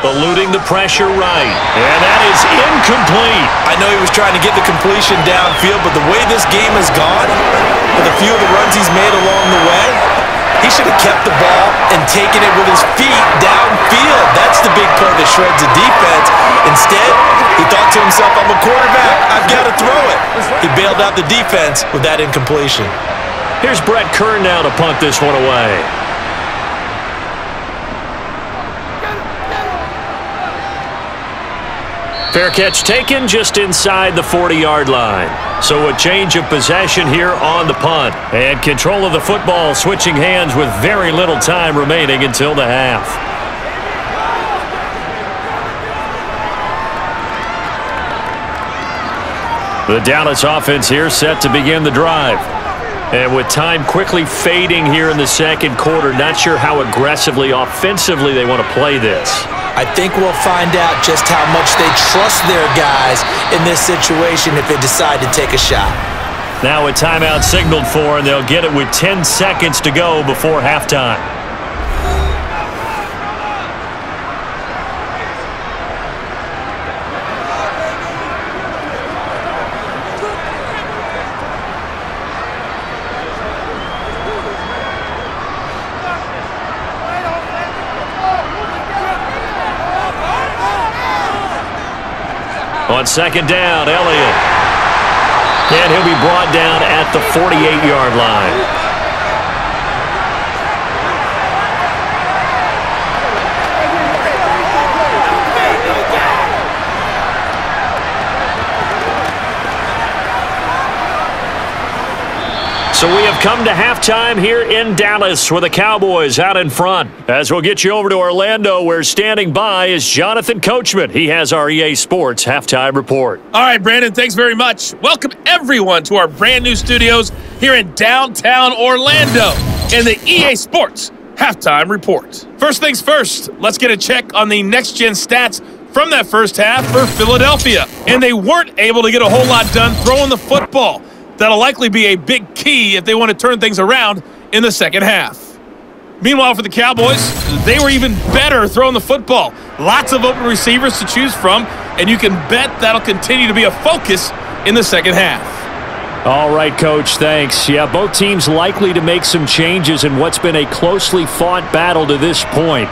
eluding the pressure right. And that is incomplete. I know he was trying to get the completion downfield, but the way this game has gone, with a few of the runs he's made along the way, he should have kept the ball and taken it with his feet downfield. That's the big play that shreds the defense. Instead, he thought to himself, I'm a quarterback, I've got to throw it. He bailed out the defense with that incompletion. Here's Brett Kern now to punt this one away. Fair catch taken just inside the 40-yard line. So a change of possession here on the punt. And control of the football switching hands with very little time remaining until the half. The Dallas offense here set to begin the drive. And with time quickly fading here in the second quarter, not sure how aggressively, offensively they want to play this. I think we'll find out just how much they trust their guys in this situation if they decide to take a shot. Now a timeout signaled for, and they'll get it with 10 seconds to go before halftime. On second down, Elliott. And he'll be brought down at the 48-yard line. So we have come to halftime here in Dallas with the Cowboys out in front. As we'll get you over to Orlando, where standing by is Jonathan Coachman. He has our EA Sports halftime report. All right, Brandon, thanks very much. Welcome everyone to our brand new studios here in downtown Orlando in the EA Sports halftime report. First things first, let's get a check on the next-gen stats from that first half for Philadelphia. And they weren't able to get a whole lot done throwing the football. That'll likely be a big key if they want to turn things around in the second half. Meanwhile, for the Cowboys, they were even better throwing the football. Lots of open receivers to choose from, and you can bet that'll continue to be a focus in the second half. All right, Coach, thanks. Yeah, both teams likely to make some changes in what's been a closely fought battle to this point.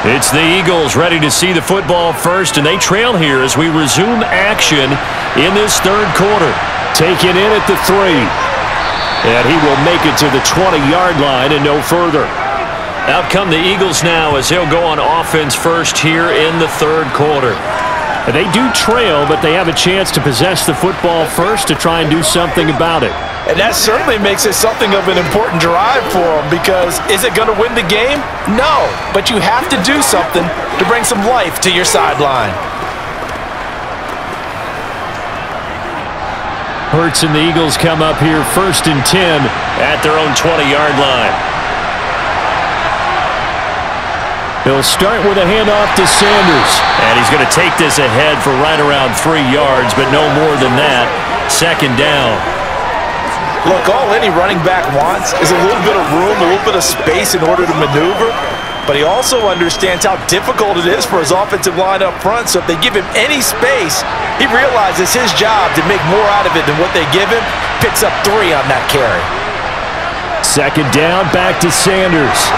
It's the Eagles ready to see the football first, and they trail here as we resume action in this third quarter. Taken in at the 3. And he will make it to the 20-yard line and no further. Out come the Eagles now as they'll go on offense first here in the third quarter. And they do trail, but they have a chance to possess the football first to try and do something about it. And that certainly makes it something of an important drive for them, because is it going to win the game? No, but you have to do something to bring some life to your sideline. Hurts and the Eagles come up here 1st and 10 at their own 20-yard line. He'll start with a handoff to Sanders. And he's going to take this ahead for right around 3 yards, but no more than that. Second down. Look, all any running back wants is a little bit of room, a little bit of space in order to maneuver. But he also understands how difficult it is for his offensive line up front. So if they give him any space, he realizes his job to make more out of it than what they give him. Picks up 3 on that carry. Second down, back to Sanders.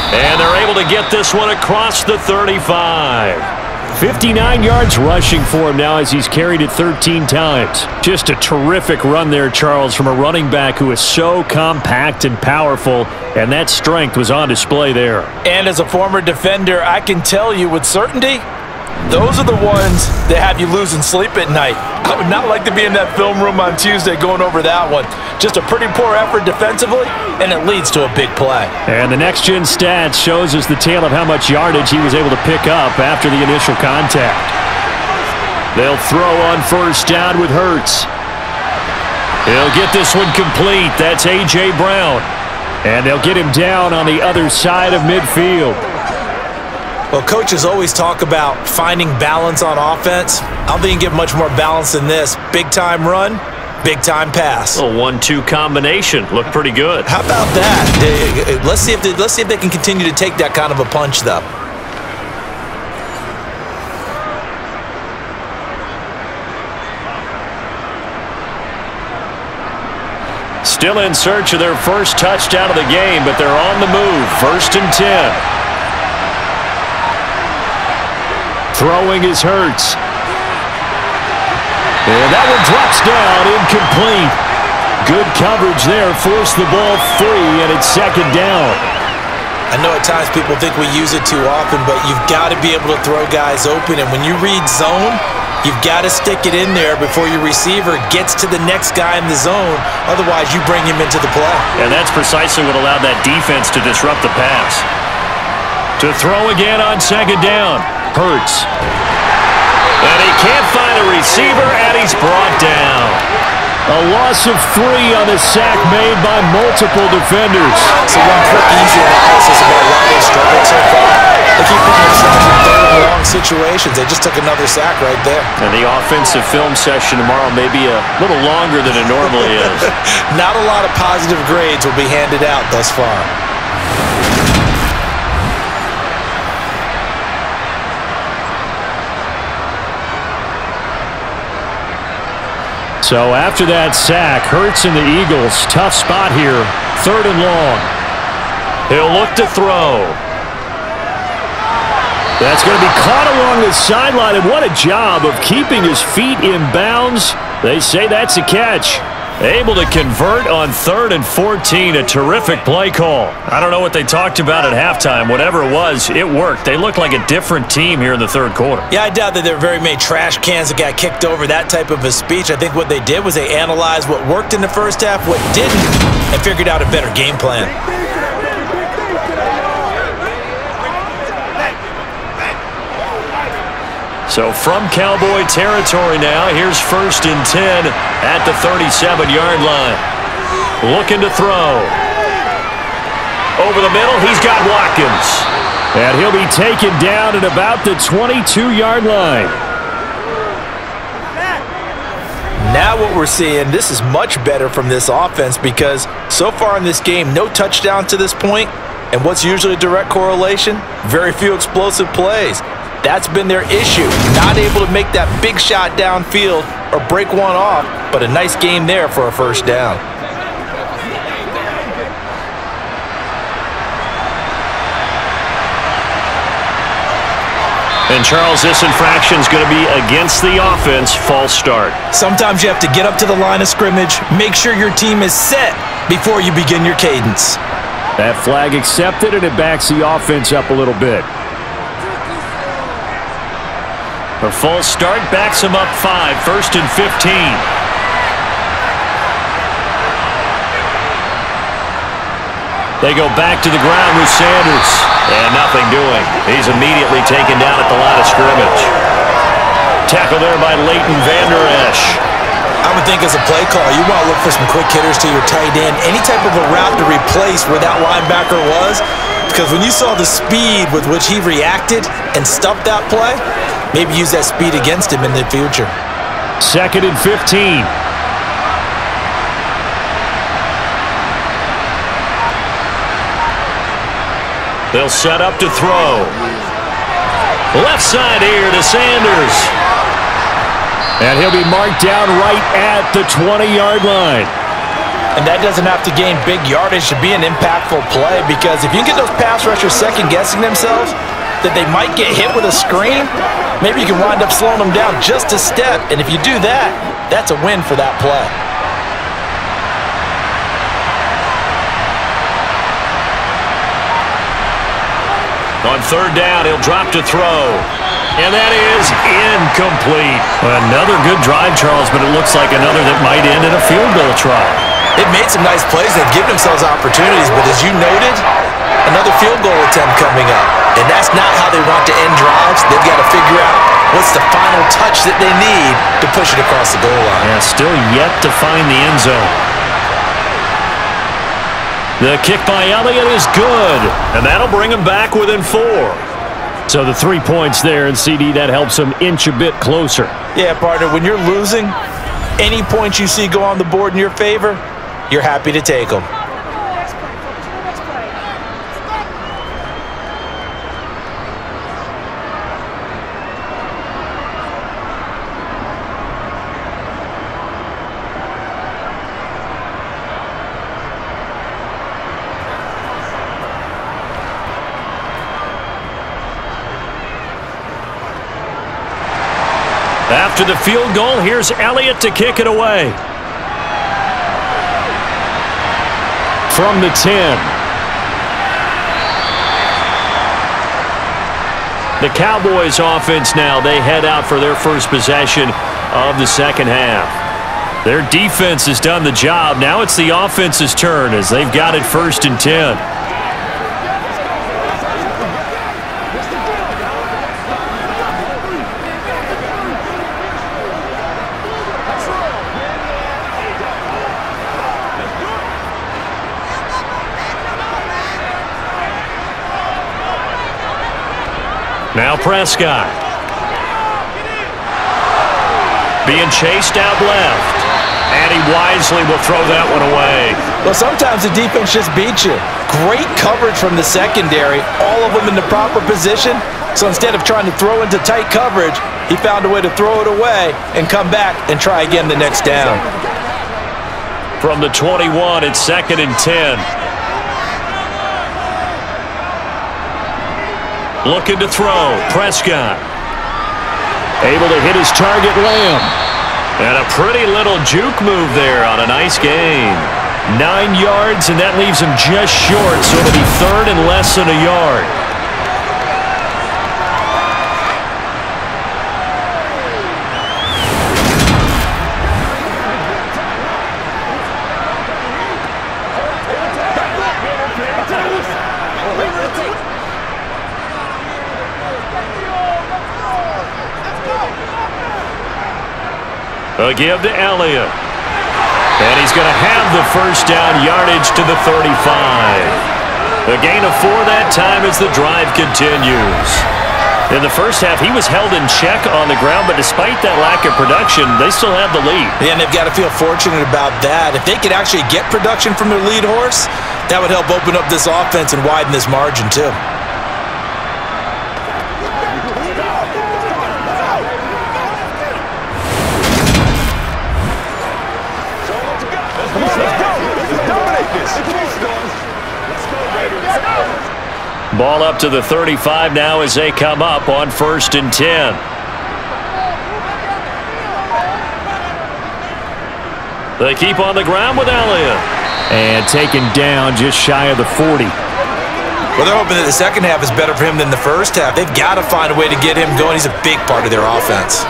And they're able to get this one across the 35. 59 yards rushing for him now as he's carried it 13 times. Just a terrific run there, Charles, from a running back who is so compact and powerful, and that strength was on display there. And as a former defender, I can tell you with certainty, Those are the ones that have you losing sleep at night. I would not like to be in that film room on Tuesday going over that one. Just a pretty poor effort defensively, and it leads to a big play. And the next-gen stats shows us the tale of how much yardage he was able to pick up after the initial contact. They'll throw on first down with Hurts. He'll get this one complete. That's A.J. Brown. And they'll get him down on the other side of midfield. Well, coaches always talk about finding balance on offense. I don't think you can get much more balance than this. Big-time run, big-time pass. A 1-2 combination. Looked pretty good. How about that? Let's see if they can continue to take that kind of a punch, though. Still in search of their first touchdown of the game, but they're on the move. 1st and 10. Throwing is Hurts. And that one drops down, incomplete. Good coverage there, forced the ball free, and it's 2nd down. I know at times people think we use it too often, but you've got to be able to throw guys open. And when you read zone, you've got to stick it in there before your receiver gets to the next guy in the zone. Otherwise, you bring him into the play. And that's precisely what allowed that defense to disrupt the pass. To throw again on 2nd down. Hurts. And he can't find a receiver, and he's brought down. A loss of 3 on the sack made by multiple defenders. So one quick, easy analysis about why they struggled so far. They keep putting themselves in 3rd and long situations. They just took another sack right there. And the offensive film session tomorrow may be a little longer than it normally is. Not a lot of positive grades will be handed out thus far. So after that sack, Hurts and the Eagles, tough spot here, 3rd and long. He'll look to throw. That's going to be caught along the sideline, and what a job of keeping his feet in bounds. They say that's a catch. Able to convert on 3rd and 14, a terrific play call. I don't know what they talked about at halftime. Whatever it was, it worked. They looked like a different team here in the 3rd quarter. Yeah, I doubt that there were very many trash cans that got kicked over, that type of a speech. I think what they did was they analyzed what worked in the first half, what didn't, and figured out a better game plan. So from Cowboy territory now, here's 1st and 10 at the 37-yard line. Looking to throw. Over the middle, he's got Watkins. And he'll be taken down at about the 22-yard line. Now what we're seeing, this is much better from this offense because so far in this game, no touchdowns to this point, and what's usually a direct correlation? Very few explosive plays. That's been their issue, not able to make that big shot downfield or break one off, but a nice game there for a 1st down. And Charles, this infraction is going to be against the offense, false start. Sometimes you have to get up to the line of scrimmage, make sure your team is set before you begin your cadence. That flag accepted, and it backs the offense up a little bit. A false start backs him up 5, 1st and 15. They go back to the ground with Sanders. And nothing doing. He's immediately taken down at the line of scrimmage. Tackle there by Leighton Vander Esch. I would think as a play call, you want to look for some quick hitters to your tight end. Any type of a route to replace where that linebacker was. Because when you saw the speed with which he reacted and stuffed that play, maybe use that speed against him in the future. 2nd and 15. They'll set up to throw. Left side here to Sanders. And he'll be marked down right at the 20-yard line. And that doesn't have to gain big yardage to be an impactful play, because if you get those pass rushers second-guessing themselves that they might get hit with a screen, maybe you can wind up slowing them down just a step. And if you do that, that's a win for that play. On 3rd down, he'll drop to throw. And that is incomplete. Another good drive, Charles, but it looks like another that might end in a field goal try. They've made some nice plays. They've given themselves opportunities, but as you noted, another field goal attempt coming up. And that's not how they want to end drives. They've got to figure out what's the final touch that they need to push it across the goal line. Yeah, still yet to find the end zone. The kick by Elliott is good, and that'll bring him back within 4. So the 3 points there, and CD, that helps him inch a bit closer. Yeah, partner, when you're losing, any points you see go on the board in your favor, you're happy to take them. After the field goal, here's Elliott to kick it away. From the 10. The Cowboys offense now, they head out for their first possession of the second half. Their defense has done the job. Now it's the offense's turn as they've got it 1st and 10. Now Prescott. Being chased out left. And he wisely will throw that one away. Well, sometimes the defense just beats you. Great coverage from the secondary. All of them in the proper position. So instead of trying to throw into tight coverage, he found a way to throw it away and come back and try again the next down. From the 21, it's 2nd and 10. Looking to throw. Prescott. Able to hit his target, Lamb. And a pretty little juke move there on a nice gain. 9 yards, and that leaves him just short, so it'll be 3rd and less than a yard. A give to Elliott. And he's going to have the first down, yardage to the 35. A gain of 4 that time as the drive continues. In the first half, he was held in check on the ground, but despite that lack of production, they still have the lead. Yeah, and they've got to feel fortunate about that. If they could actually get production from their lead horse, that would help open up this offense and widen this margin too. Ball up to the 35 now as they come up on 1st and 10. They keep on the ground with Elliott. And taken down just shy of the 40. Well, they're hoping that the second half is better for him than the first half. They've got to find a way to get him going. He's a big part of their offense.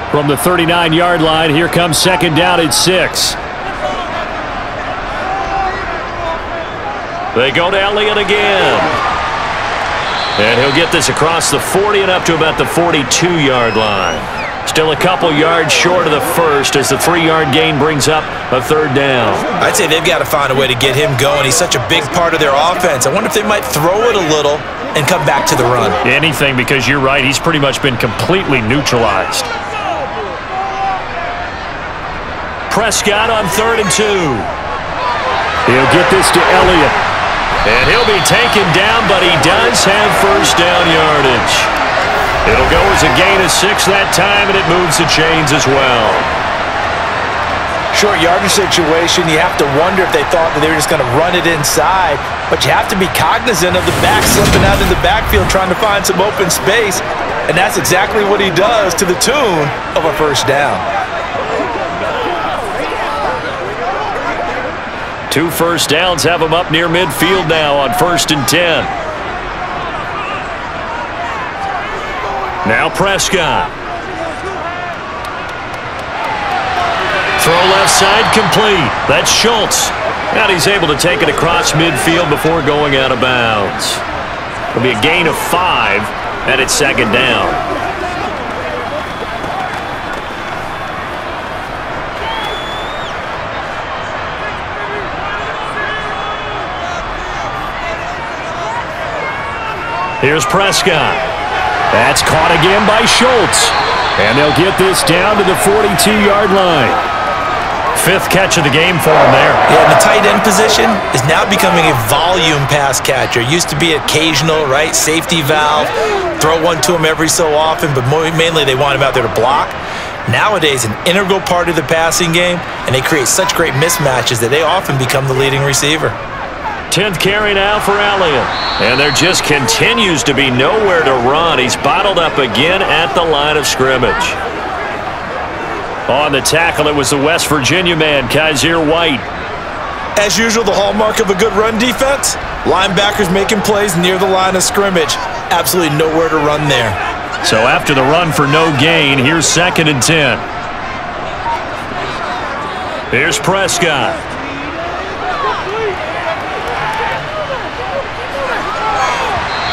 From the 39-yard line, here comes 2nd down at 6. They go to Elliott again. And he'll get this across the 40 and up to about the 42-yard line. Still a couple yards short of the first as the 3-yard gain brings up a 3rd down. I'd say they've got to find a way to get him going. He's such a big part of their offense. I wonder if they might throw it a little and come back to the run. Anything, because you're right, he's pretty much been completely neutralized. Prescott on 3rd and 2. He'll get this to Elliott. And he'll be taken down, but he does have first down yardage. It'll go as a gain of 6 that time, and it moves the chains as well. Short yardage situation, you have to wonder if they thought that they were just going to run it inside, but you have to be cognizant of the back slipping out in the backfield trying to find some open space, and that's exactly what he does to the tune of a first down. 2 first downs have them up near midfield now on 1st and 10. Now Prescott. Throw left side complete. That's Schultz. And he's able to take it across midfield before going out of bounds. It'll be a gain of 5, and it's 2nd down. Here's Prescott. That's caught again by Schultz. And they'll get this down to the 42-yard line. 5th catch of the game for him there. Yeah, the tight end position is now becoming a volume pass catcher. Used to be occasional, right? Safety valve. Throw one to him every so often, but mainly they want him out there to block. Nowadays, an integral part of the passing game, and they create such great mismatches that they often become the leading receiver. 10th carry now for Elliott. And there just continues to be nowhere to run. He's bottled up again at the line of scrimmage. On the tackle, it was the West Virginia man, Kaiser White. As usual, the hallmark of a good run defense, linebackers making plays near the line of scrimmage. Absolutely nowhere to run there. So after the run for no gain, here's 2nd and 10. Here's Prescott.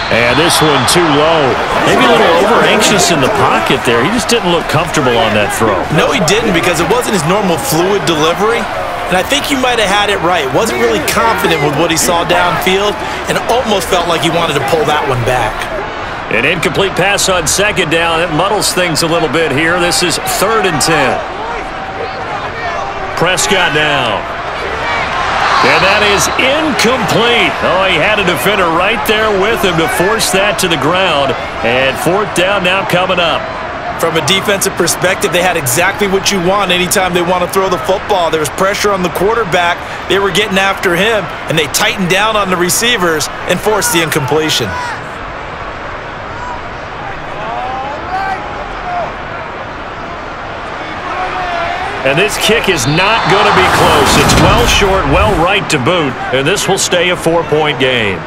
And this one too low. Maybe a little over-anxious in the pocket there. He just didn't look comfortable on that throw. No, he didn't, because it wasn't his normal fluid delivery. And I think you might have had it right. Wasn't really confident with what he saw downfield, and almost felt like he wanted to pull that one back. An incomplete pass on 2nd down. It muddles things a little bit here. This is 3rd and 10. Prescott now. And that is incomplete. Oh, he had a defender right there with him to force that to the ground. And 4th down now coming up. From a defensive perspective, they had exactly what you want anytime they want to throw the football. There was pressure on the quarterback. They were getting after him, and they tightened down on the receivers and forced the incompletion. And this kick is not going to be close. It's well short, well right to boot, and this will stay a 4-point game.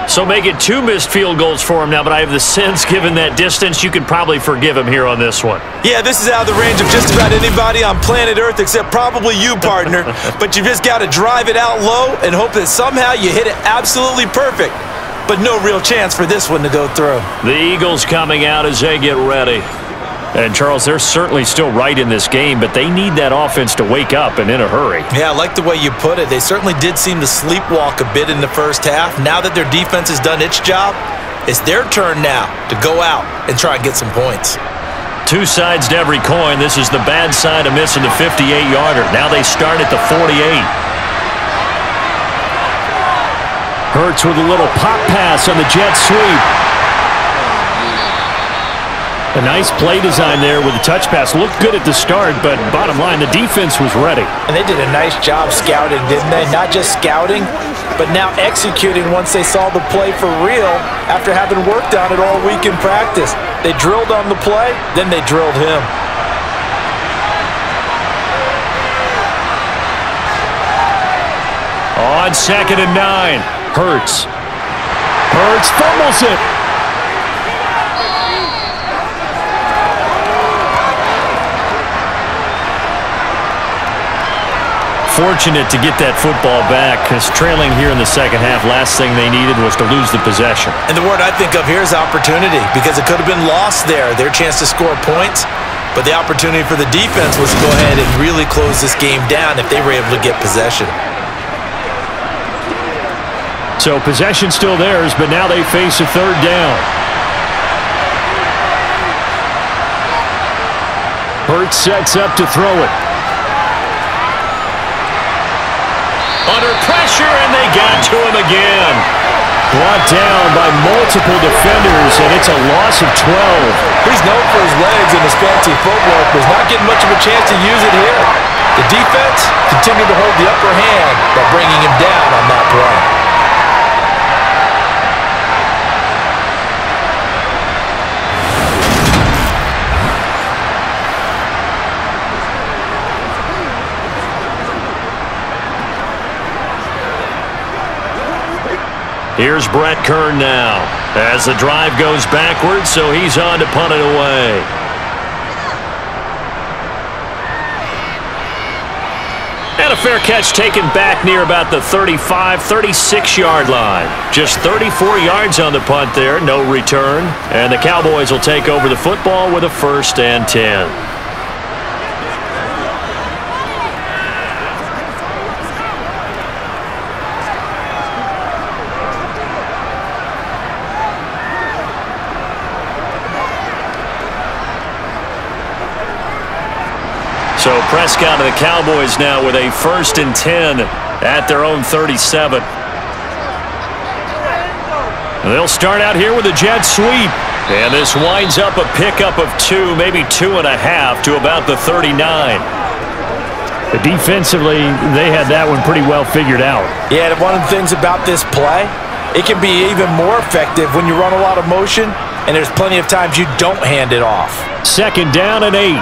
So make it 2 missed field goals for him now, but I have the sense, given that distance, you could probably forgive him here on this one. Yeah, this is out of the range of just about anybody on planet Earth except probably you, partner. But you just got to drive it out low and hope that somehow you hit it absolutely perfect. But no real chance for this one to go through. The Eagles coming out as they get ready. And, Charles, they're certainly still right in this game, but they need that offense to wake up and in a hurry. Yeah, I like the way you put it. They certainly did seem to sleepwalk a bit in the first half. Now that their defense has done its job, it's their turn now to go out and try and get some points. 2 sides to every coin. This is the bad side of missing the 58-yarder. Now they start at the 48. Hurts with a little pop pass on the jet sweep. A nice play design there with the touch pass. Looked good at the start, but bottom line, the defense was ready. And they did a nice job scouting, didn't they? Not just scouting, but now executing once they saw the play for real after having worked on it all week in practice. They drilled on the play, then they drilled him. On 2nd and 9, Hurts. Hurts fumbles it. Fortunate to get that football back, because trailing here in the second half, last thing they needed was to lose the possession. And the word I think of here is opportunity, because it could have been lost there, their chance to score points. But the opportunity for the defense was to go ahead and really close this game down if they were able to get possession. So possession still theirs, but now they face a 3rd down. Hurts sets up to throw it. Under pressure, and they got to him again. Brought down by multiple defenders, and it's a loss of 12. He's known for his legs and his fancy footwork, but he's not getting much of a chance to use it here. The defense continued to hold the upper hand by bringing him down on that play. Here's Brett Kern now as the drive goes backwards, so he's on to punt it away. And a fair catch taken back near about the 35, 36-yard line. Just 34 yards on the punt there, no return. And the Cowboys will take over the football with a 1st and 10. So Prescott and the Cowboys now with a 1st and 10 at their own 37. They'll start out here with a jet sweep. And this winds up a pickup of 2, maybe 2.5 to about the 39. Defensively, they had that one pretty well figured out. Yeah, and one of the things about this play, it can be even more effective when you run a lot of motion, and there's plenty of times you don't hand it off. 2nd down and 8.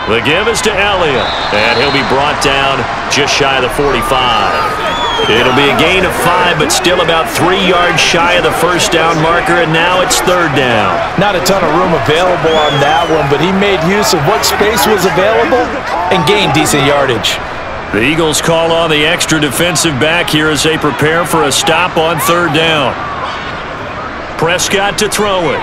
The give is to Elliott, and he'll be brought down just shy of the 45. It'll be a gain of 5, but still about 3 yards shy of the 1st down marker, and now it's 3rd down. Not a ton of room available on that one, but he made use of what space was available and gained decent yardage. The Eagles call on the extra defensive back here as they prepare for a stop on 3rd down. Prescott to throw it.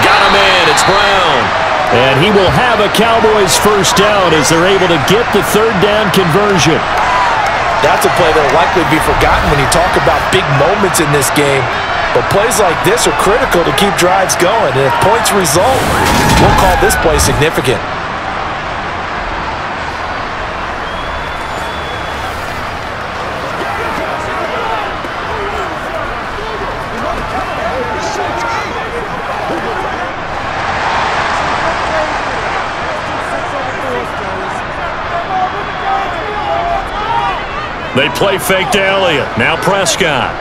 Got him in. It's Brown. And he will have a Cowboys 1st down as they're able to get the 3rd down conversion. That's a play that will likely be forgotten when you talk about big moments in this game. But plays like this are critical to keep drives going. And if points result, we'll call this play significant. They play fake to Elliott. Now Prescott.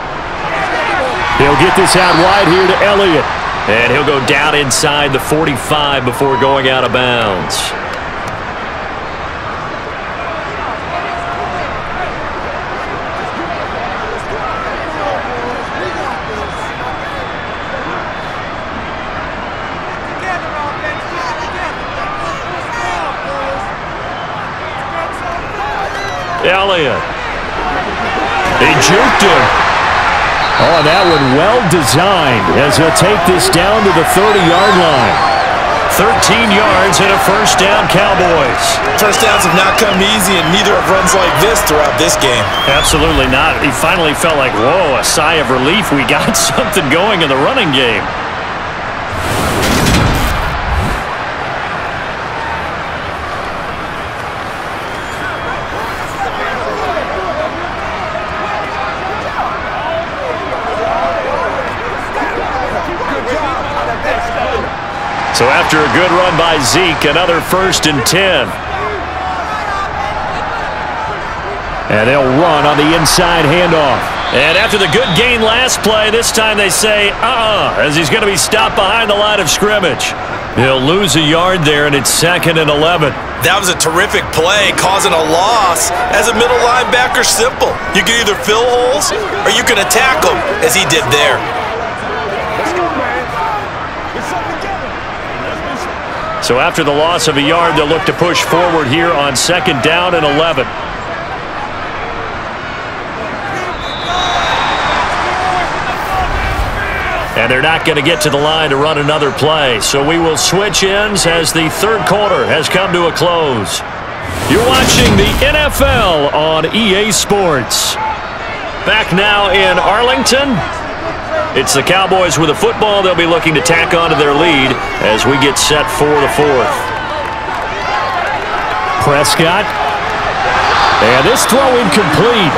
He'll get this out wide here to Elliott. And he'll go down inside the 45 before going out of bounds. Elliott. He juked him. Oh, that one well designed as he'll take this down to the 30-yard line. 13 yards and a 1st down, Cowboys. 1st downs have not come easy, and neither have runs like this throughout this game. Absolutely not. He finally felt like, whoa, a sigh of relief. We got something going in the running game. So after a good run by Zeke, another 1st and 10. And they'll run on the inside handoff. And after the good gain last play, this time they say, as he's going to be stopped behind the line of scrimmage. He'll lose a yard there, and it's 2nd and 11. That was a terrific play, causing a loss. As a middle linebacker, simple. You can either fill holes or you can attack them, as he did there. So after the loss of a yard, they'll look to push forward here on 2nd down and 11. And they're not going to get to the line to run another play. So we will switch ends as the 3rd quarter has come to a close. You're watching the NFL on EA Sports. Back now in Arlington. It's the Cowboys with the football. They'll be looking to tack onto their lead as we get set for the 4th. Prescott. And this throw incomplete.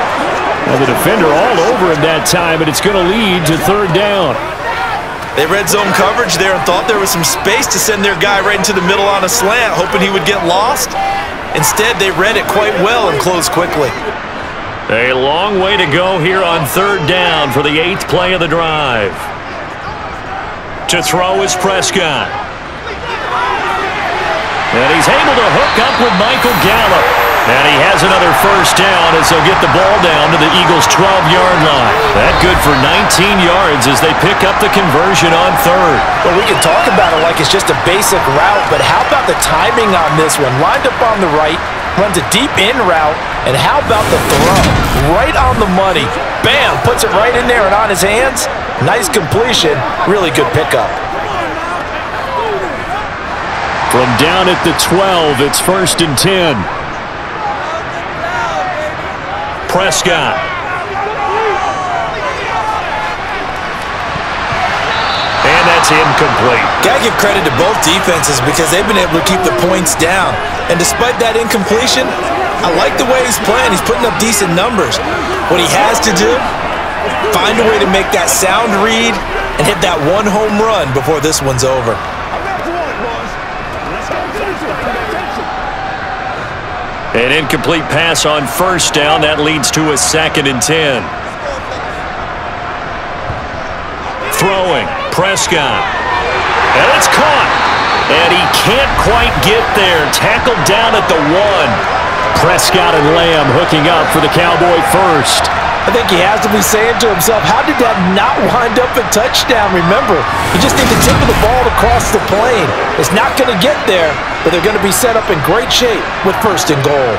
Well, the defender all over him that time, but it's going to lead to 3rd down. They read zone coverage there and thought there was some space to send their guy right into the middle on a slant, hoping he would get lost. Instead, they read it quite well and closed quickly. A long way to go here on 3rd down for the 8th play of the drive. To throw is Prescott. And he's able to hook up with Michael Gallup. And he has another first down as they'll get the ball down to the Eagles' 12-yard line. That good for 19 yards as they pick up the conversion on third. Well, we can talk about it like it's just a basic route, but how about the timing on this one? Lined up on the right, runs a deep in route, and how about the throw? Right on the money. Bam! Puts it right in there and on his hands. Nice completion. Really good pickup. From down at the 12, it's 1st and 10. Prescott. And that's incomplete. Gotta give credit to both defenses because they've been able to keep the points down. And despite that incompletion, I like the way he's playing. He's putting up decent numbers. What he has to do, find a way to make that sound read and hit that one home run before this one's over. An incomplete pass on first down. That leads to a 2nd and 10. Throwing. Prescott. And it's caught. And he can't quite get there. Tackled down at the 1. Prescott and Lamb hooking up for the Cowboy first. I think he has to be saying to himself, how did that not wind up a touchdown? Remember, you just need the tip of the ball to cross the plane. It's not going to get there, but they're going to be set up in great shape with 1st and goal.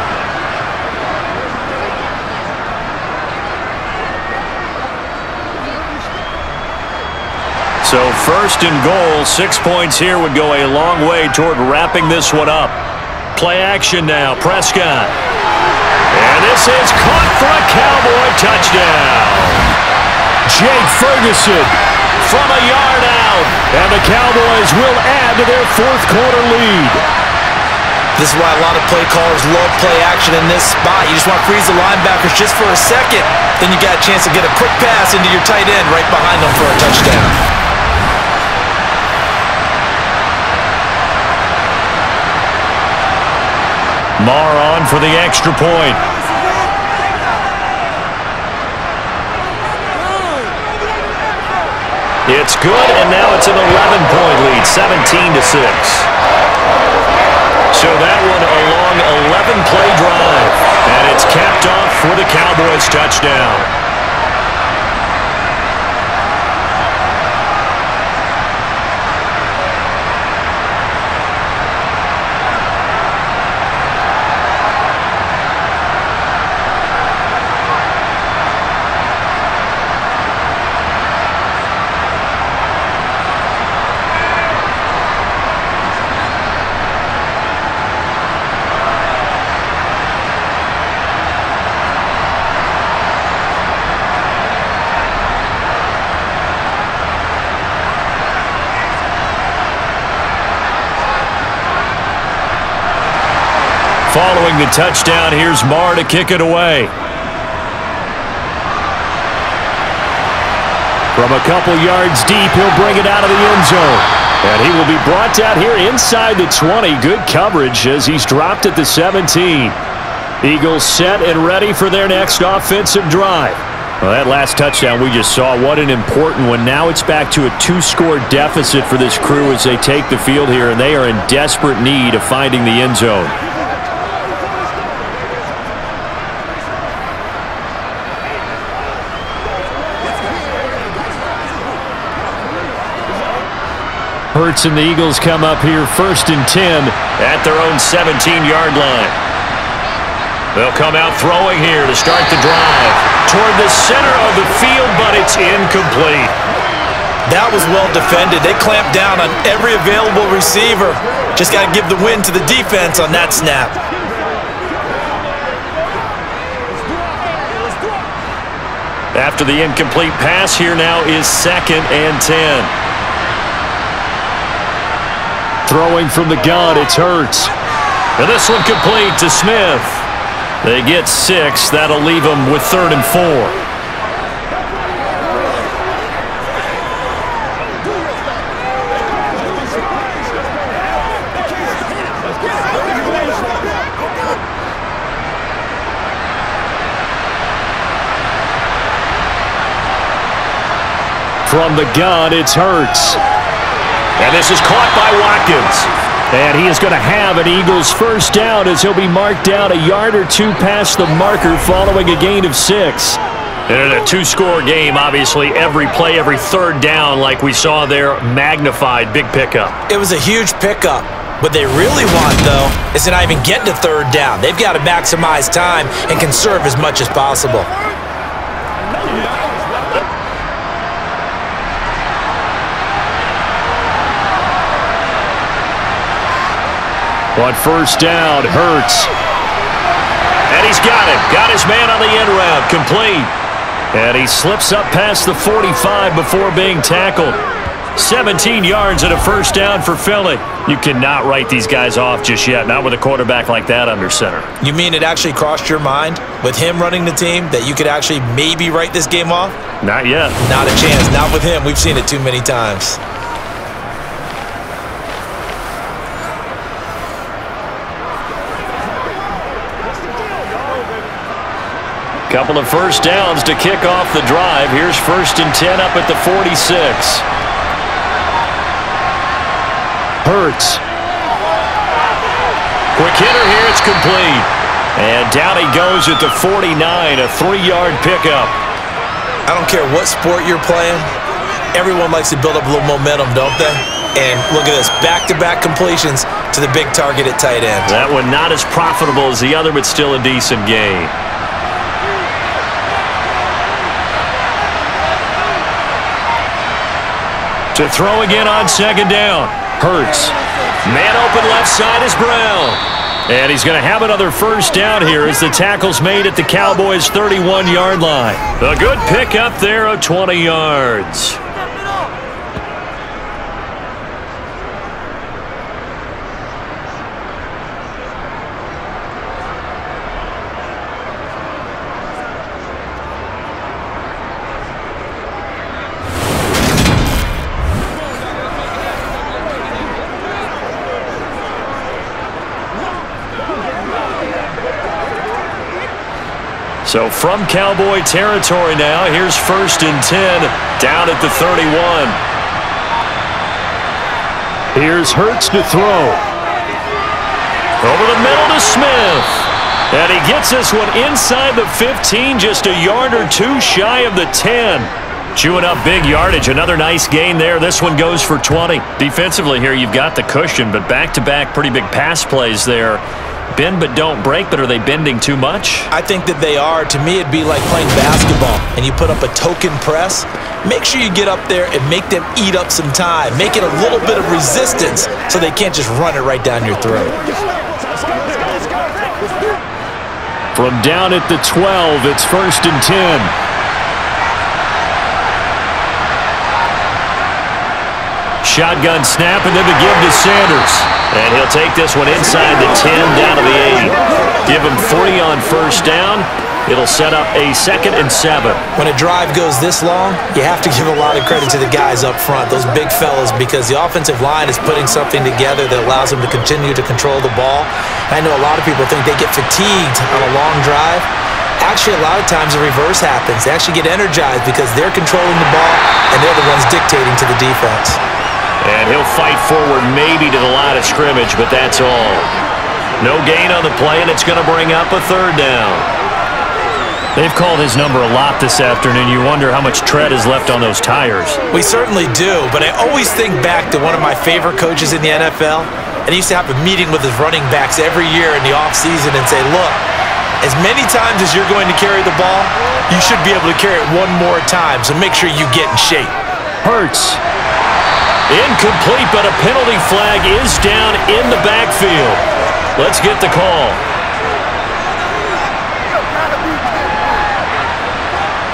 So 1st and goal, 6 points here would go a long way toward wrapping this one up. Play action now, Prescott. And this is caught for a Cowboy touchdown. Jake Ferguson from a yard out. And the Cowboys will add to their 4th quarter lead. This is why a lot of play callers love play action in this spot. You just want to freeze the linebackers just for a second. Then you got a chance to get a quick pass into your tight end right behind them for a touchdown. Marr on for the extra point. It's good, and now it's an 11-point lead, 17-6. So that one a long 11-play drive, and it's capped off for the Cowboys touchdown. Following the touchdown, here's Marr to kick it away. From a couple yards deep, he'll bring it out of the end zone. And he will be brought down here inside the 20. Good coverage as he's dropped at the 17. Eagles set and ready for their next offensive drive. Well, that last touchdown we just saw, what an important one. Now it's back to a 2-score deficit for this crew as they take the field here, and they are in desperate need of finding the end zone. Hurts and the Eagles come up here 1st and 10 at their own 17-yard line. They'll come out throwing here to start the drive. Toward the center of the field, but it's incomplete. That was well defended. They clamped down on every available receiver. Just got to give the win to the defense on that snap. After the incomplete pass, here now is 2nd and 10. Throwing from the gun, it's Hurts. And this one complete to Smith. They get 6. That'll leave them with 3rd and 4. From the gun, it's Hurts. And this is caught by Watkins. And he is going to have an Eagles first down as he'll be marked down a yard or two past the marker following a gain of 6. And in a two-score game, obviously, every play, every third down, like we saw there, magnified, big pickup. It was a huge pickup. What they really want, though, is to not even get to third down. They've got to maximize time and conserve as much as possible. On first down, Hurts. And he's got it. Got his man on the end route. Complete. And he slips up past the 45 before being tackled. 17 yards and a first down for Philly. You cannot write these guys off just yet, not with a quarterback like that under center. You mean it actually crossed your mind with him running the team that you could actually maybe write this game off? Not yet. Not a chance. Not with him. We've seen it too many times. Couple of first downs to kick off the drive. Here's 1st and 10 up at the 46. Hurts. Quick hitter here. It's complete. And down he goes at the 49, a 3-yard pickup. I don't care what sport you're playing. Everyone likes to build up a little momentum, don't they? And look at this, back-to-back completions to the big target at tight end. That one not as profitable as the other, but still a decent gain. To throw again on 2nd down. Hurts. Man open left side is Brown. And he's going to have another first down here as the tackle's made at the Cowboys' 31-yard line. A good pickup there of 20 yards. So from Cowboy territory now, here's 1st and 10 down at the 31. Here's Hurts to throw. Over the middle to Smith. And he gets this one inside the 15, just a yard or two shy of the 10. Chewing up big yardage. Another nice gain there. This one goes for 20. Defensively here, you've got the cushion, but back-to-back pretty big pass plays there. Bend but don't break, but are they bending too much? I think that they are. To me, it'd be like playing basketball, and you put up a token press. Make sure you get up there and make them eat up some time. Make it a little bit of resistance so they can't just run it right down your throat. From down at the 12, it's 1st and 10. Shotgun snap, and then the give to Sanders. And he'll take this one inside the 10, down to the 8. Give him 40 on first down. It'll set up a 2nd and 7. When a drive goes this long, you have to give a lot of credit to the guys up front, those big fellas, because the offensive line is putting something together that allows them to continue to control the ball. I know a lot of people think they get fatigued on a long drive. Actually, a lot of times the reverse happens. They actually get energized because they're controlling the ball, and they're the ones dictating to the defense. And he'll fight forward maybe to the line of scrimmage, but that's all. No gain on the play, and it's going to bring up a 3rd down. They've called his number a lot this afternoon. You wonder how much tread is left on those tires. We certainly do, but I always think back to one of my favorite coaches in the NFL, and he used to have a meeting with his running backs every year in the offseason and say, look, as many times as you're going to carry the ball, you should be able to carry it one more time, so make sure you get in shape. Hurts. Incomplete, but a penalty flag is down in the backfield. Let's get the call.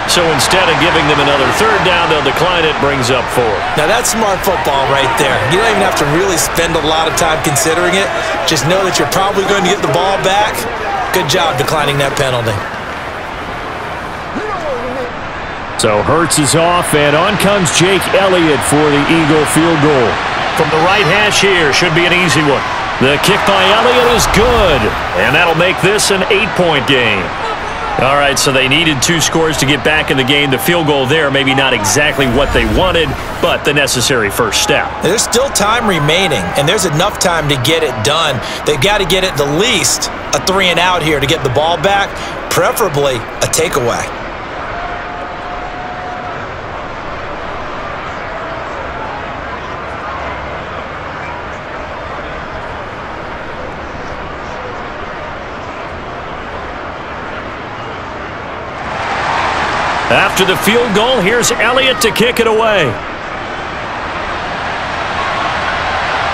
So instead of giving them another 3rd down, they'll decline it, brings up 4. Now that's smart football right there. You don't even have to really spend a lot of time considering it. Just know that you're probably going to get the ball back. Good job declining that penalty. So Hurts is off, and on comes Jake Elliott for the Eagle field goal. From the right hash here, should be an easy one. The kick by Elliott is good, and that'll make this an 8-point game. All right, so they needed 2 scores to get back in the game. The field goal there, maybe not exactly what they wanted, but the necessary first step. There's still time remaining, and there's enough time to get it done. They've got to get at the least a 3-and-out here to get the ball back, preferably a takeaway. After the field goal, here's Elliott to kick it away.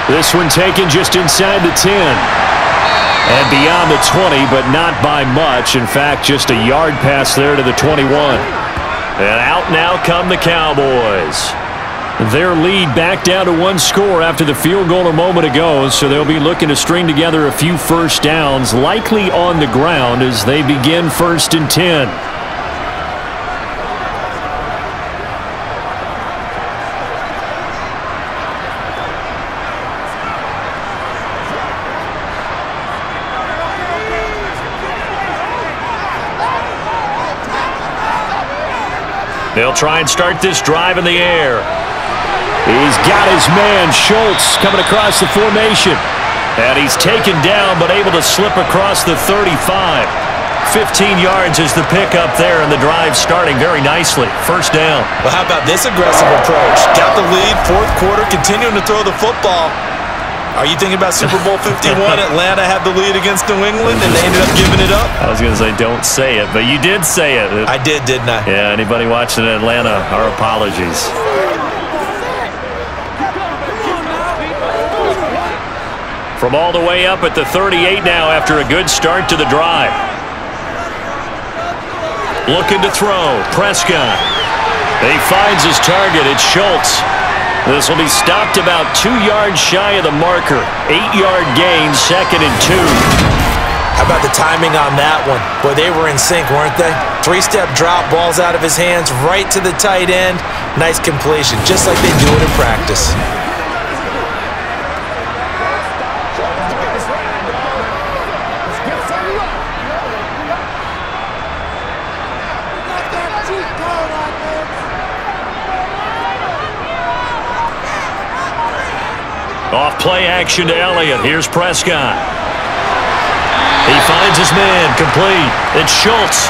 This one taken just inside the 10. And beyond the 20, but not by much. In fact, just a yard pass there to the 21. And out now come the Cowboys. Their lead back down to 1 score after the field goal a moment ago, so they'll be looking to string together a few first downs, likely on the ground as they begin 1st and 10. They'll try and start this drive in the air. He's got his man, Schultz, coming across the formation. And he's taken down, but able to slip across the 35. 15 yards is the pickup there, and the drive starting very nicely. First down. Well, how about this aggressive approach? Got the lead, 4th quarter, continuing to throw the football. Are you thinking about Super Bowl 51? Atlanta had the lead against New England, and they ended up giving it up? I was going to say don't say it, but you did say it. I did, didn't I? Yeah, anybody watching Atlanta, our apologies. From all the way up at the 38 now after a good start to the drive. Looking to throw. Prescott. He finds his target. It's Schultz. This will be stopped about 2 yards shy of the marker. 8-yard gain, 2nd and 2. How about the timing on that one? Boy, they were in sync, weren't they? 3-step drop, balls out of his hands, right to the tight end. Nice completion, just like they do it in practice. Off play action to Elliott. Here's Prescott. He finds his man, complete. It's Schultz.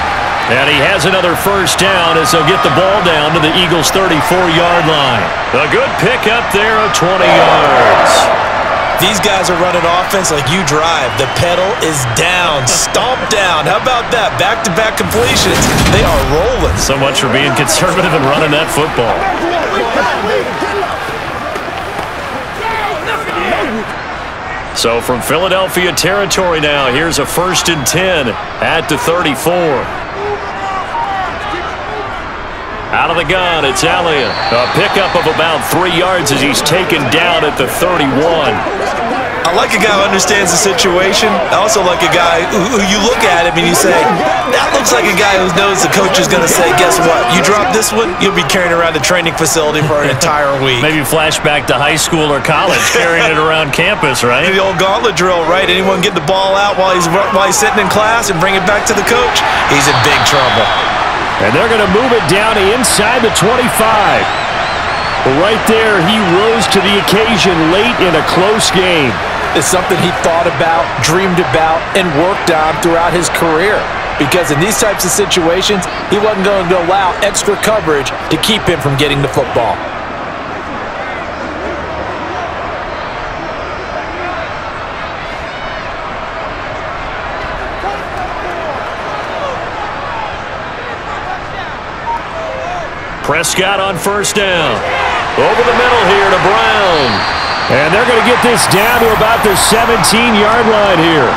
And he has another first down as they'll get the ball down to the Eagles' 34-yard line. A good pickup there of 20 yards. These guys are running offense like you drive. The pedal is down, stomp down. How about that? Back-to-back completions. They are rolling. So much for being conservative and running that football. So from Philadelphia territory now, here's a 1st and 10 at the 34. Out of the gun, it's Elliott. A pickup of about 3 yards as he's taken down at the 31. I like a guy who understands the situation. I also like a guy who you look at him and you say, that looks like a guy who knows the coach is going to say, guess what? You drop this one, you'll be carrying around the training facility for an entire week. Maybe flashback to high school or college, carrying it around campus, right? The old gauntlet drill, right? Anyone get the ball out while he's sitting in class and bring it back to the coach? He's in big trouble. And they're going to move it down to inside the 25. Right there, he rose to the occasion late in a close game. It's something he thought about, dreamed about, and worked on throughout his career. Because in these types of situations, he wasn't going to allow extra coverage to keep him from getting the football. Prescott on first down. Over the middle here to Brown. And they're going to get this down to about the 17-yard line here.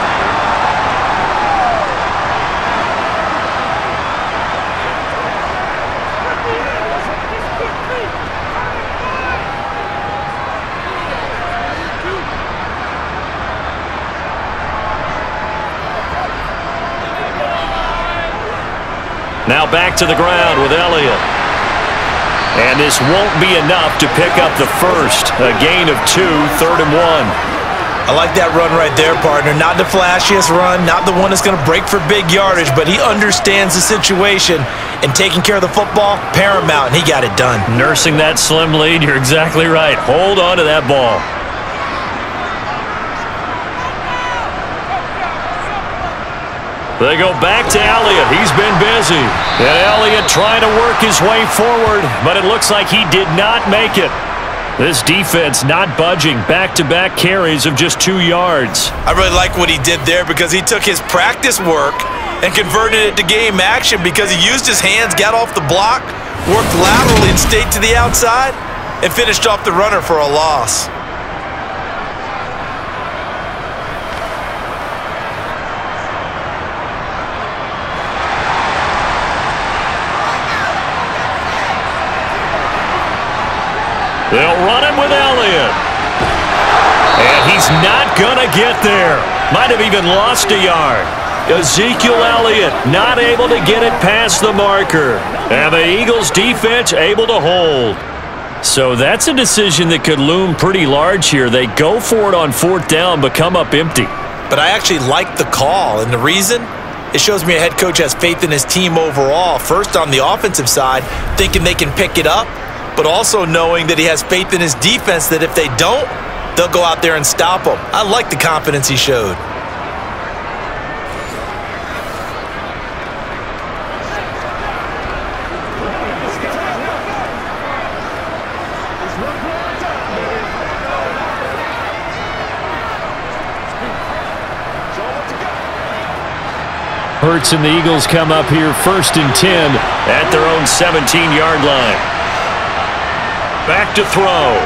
Now back to the ground with Elliott. And this won't be enough to pick up the first. A gain of 2, 3rd and 1. I like that run right there, partner. Not the flashiest run, not the one that's going to break for big yardage, but he understands the situation, and taking care of the football, paramount, and he got it done. Nursing that slim lead, you're exactly right. Hold on to that ball. They go back to Elliott. He's been busy. And Elliott trying to work his way forward, but it looks like he did not make it. This defense not budging. Back-to-back carries of just 2 yards. I really like what he did there because he took his practice work and converted it to game action because he used his hands, got off the block, worked laterally and stayed to the outside, and finished off the runner for a loss. They'll run him with Elliott. And he's not going to get there. Might have even lost a yard. Ezekiel Elliott not able to get it past the marker. And the Eagles defense able to hold. So that's a decision that could loom pretty large here. They go for it on 4th down, but come up empty. But I actually like the call, and the reason? It shows me a head coach has faith in his team overall. First on the offensive side, thinking they can pick it up, but also knowing that he has faith in his defense that if they don't, they'll go out there and stop him. I like the confidence he showed. Hurts and the Eagles come up here 1st and 10 at their own 17-yard line. Back to throw.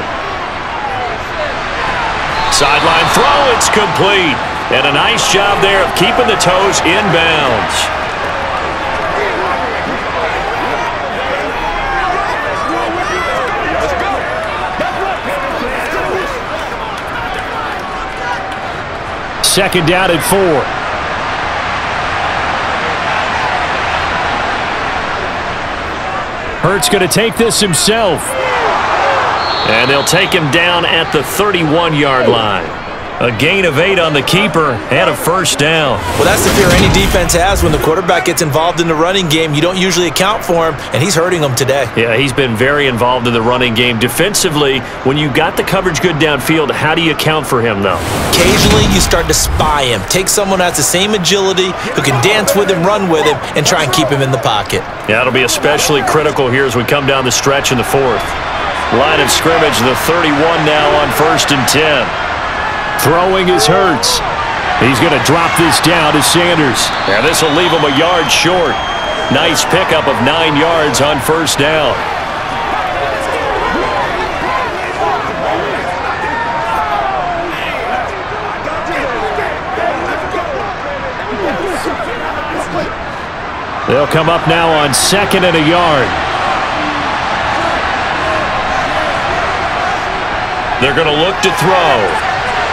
Sideline throw, it's complete. And a nice job there of keeping the toes inbounds. Second down at 4. Hurts going to take this himself. And they'll take him down at the 31-yard line. A gain of 8 on the keeper and a 1st down. Well, that's the fear any defense has when the quarterback gets involved in the running game. You don't usually account for him, and he's hurting them today. Yeah, he's been very involved in the running game. Defensively, when you got the coverage good downfield, how do you account for him, though? Occasionally, you start to spy him. Take someone who has the same agility, who can dance with him, run with him, and try and keep him in the pocket. Yeah, it'll be especially critical here as we come down the stretch in the 4th. Line of scrimmage, the 31 now on 1st and 10. Throwing is Hurts. He's going to drop this down to Sanders. And this will leave him a yard short. Nice pickup of 9 yards on 1st down. They'll come up now on 2nd and a yard. They're going to look to throw.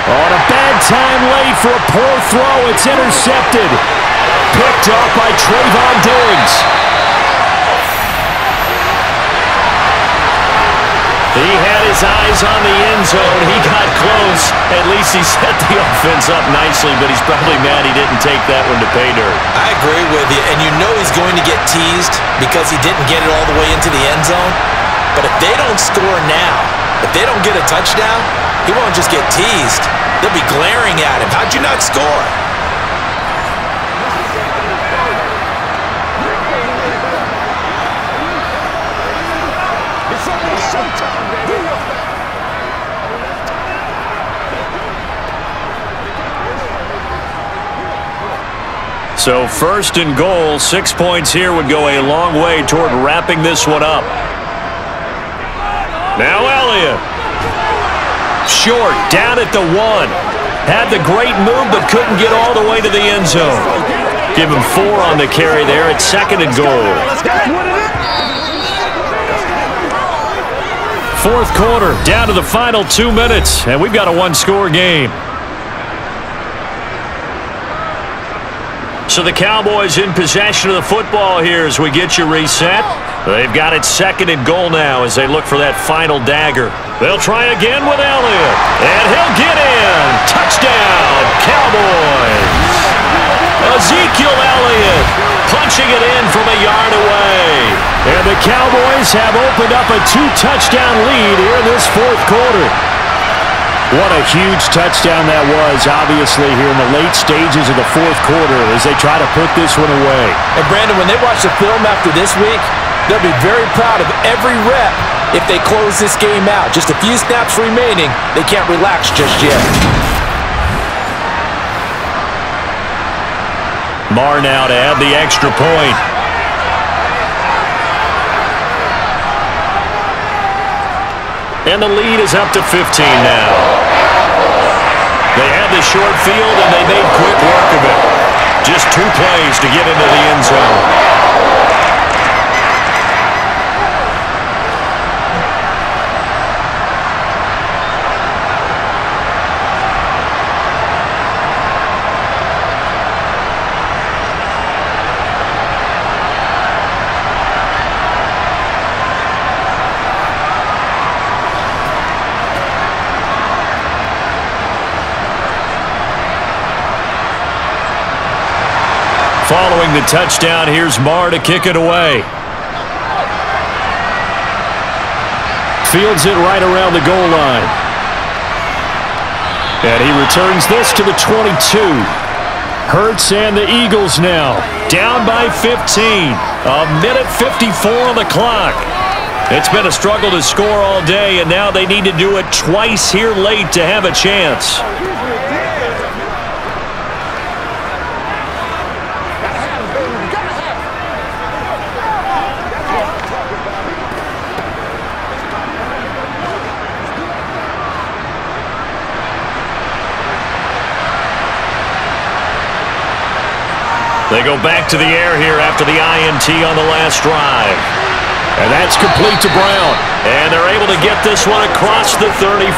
On a bad time late for a poor throw. It's intercepted. Picked up by Trayvon Diggs. He had his eyes on the end zone. He got close. At least he set the offense up nicely, but he's probably mad he didn't take that one to pay dirt. I agree with you, and you know he's going to get teased because he didn't get it all the way into the end zone. But if they don't score now, if they don't get a touchdown, he won't just get teased. They'll be glaring at him. How'd you not score? So 1st and goal, 6 points here would go a long way toward wrapping this one up. Now Elliott. Short, down at the 1. Had the great move, but couldn't get all the way to the end zone. Give him 4 on the carry there at 2nd and goal. 4th quarter, down to the final 2 minutes, and we've got a 1-score game. So the Cowboys in possession of the football here as we get you reset. They've got it 2nd and goal now as they look for that final dagger. They'll try again with Elliott, and he'll get in. Touchdown, Cowboys. Ezekiel Elliott punching it in from a yard away. And the Cowboys have opened up a 2-touchdown lead here in this 4th quarter. What a huge touchdown that was, obviously, here in the late stages of the 4th quarter as they try to put this one away. And, Brandon, when they watch the film after this week, they'll be very proud of every rep if they close this game out. Just a few snaps remaining. They can't relax just yet. Marr now to add the extra point. And the lead is up to 15 now. They had the short field, and they made quick work of it. Just 2 plays to get into the end zone. Following the touchdown, here's Marr to kick it away. Fields it right around the goal line. And he returns this to the 22. Hurts and the Eagles now down by 15. A minute 54 on the clock. It's been a struggle to score all day, and now they need to do it twice here late to have a chance. They go back to the air here after the INT on the last drive. And that's complete to Brown. And they're able to get this one across the 35.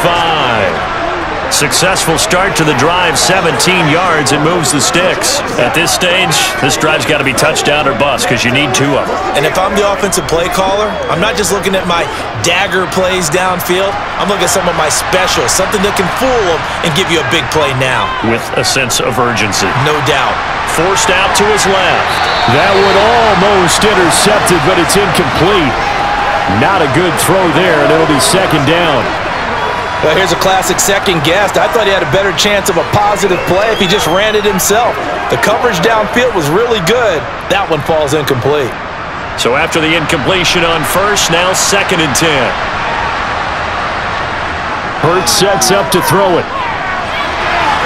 Successful start to the drive, 17 yards, and moves the sticks. At this stage, this drive's got to be touchdown or bust because you need 2 of them. And if I'm the offensive play caller, I'm not just looking at my dagger plays downfield. I'm looking at some of my specials, something that can fool them and give you a big play now. With a sense of urgency. No doubt. Forced out to his left. That would almost intercepted, but it's incomplete. Not a good throw there, and it'll be 2nd down. Well, here's a classic second guess. I thought he had a better chance of a positive play if he just ran it himself. The coverage downfield was really good. That one falls incomplete. So after the incompletion on first, now 2nd and 10. Hurts sets up to throw it.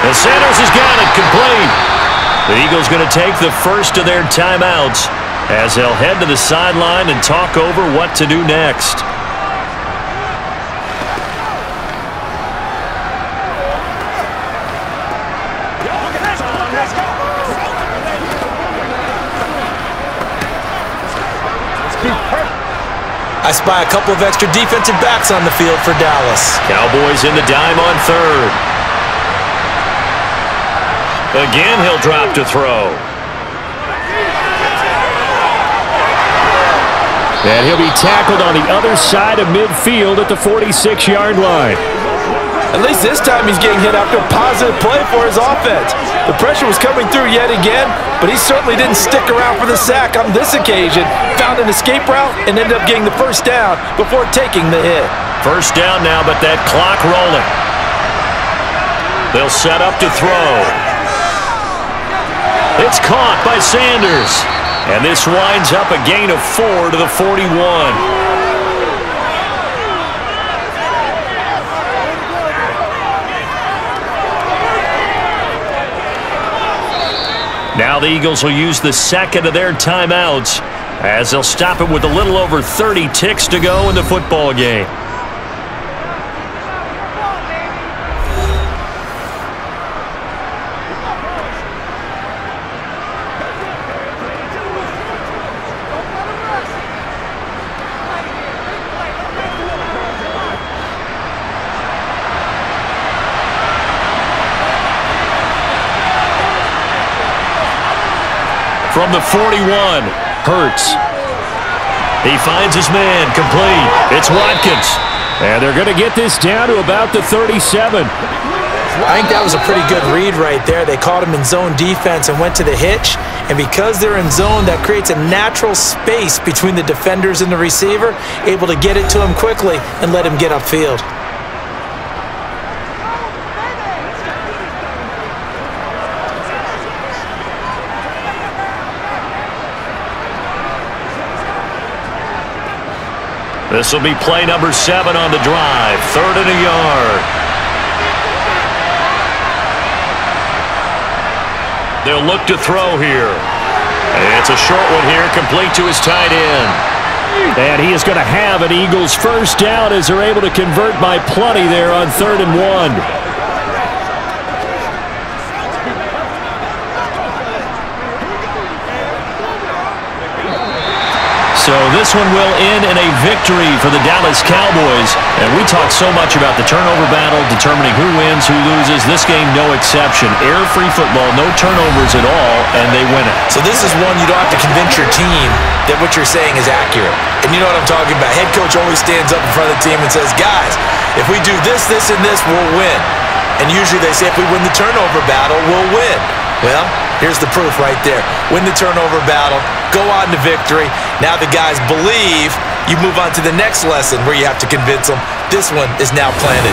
And Sanders has got it complete. The Eagles going to take the first of their timeouts as they'll head to the sideline and talk over what to do next. I spy a couple of extra defensive backs on the field for Dallas. Cowboys in the dime on 3rd. Again, he'll drop to throw. And he'll be tackled on the other side of midfield at the 46-yard line. At least this time he's getting hit after a positive play for his offense. The pressure was coming through yet again, but he certainly didn't stick around for the sack on this occasion. Found an escape route and ended up getting the first down before taking the hit. First down now, but that clock rolling. They'll set up to throw. It's caught by Sanders. And this winds up a gain of 4 to the 41. Now the Eagles will use the 2nd of their timeouts as they'll stop it with a little over 30 ticks to go in the football game. From the 41, Hurts. He finds his man, complete. It's Watkins. And they're going to get this down to about the 37. I think that was a pretty good read right there. They caught him in zone defense and went to the hitch. And because they're in zone, that creates a natural space between the defenders and the receiver, able to get it to him quickly and let him get upfield. This will be play number 7 on the drive. 3rd and a yard. They'll look to throw here. And it's a short one here, complete to his tight end. And he is going to have an Eagles first down as they're able to convert by plenty there on 3rd and 1. So this one will end in a victory for the Dallas Cowboys. And we talk so much about the turnover battle, determining who wins, who loses. This game, no exception. Air-free football, no turnovers at all, and they win it. So this is one you don't have to convince your team that what you're saying is accurate. And you know what I'm talking about. Head coach always stands up in front of the team and says, guys, if we do this, this, and this, we'll win. And usually they say if we win the turnover battle, we'll win. Well, here's the proof right there. Win the turnover battle, go on to victory. Now the guys believe. You move on to the next lesson where you have to convince them. This one is now planted.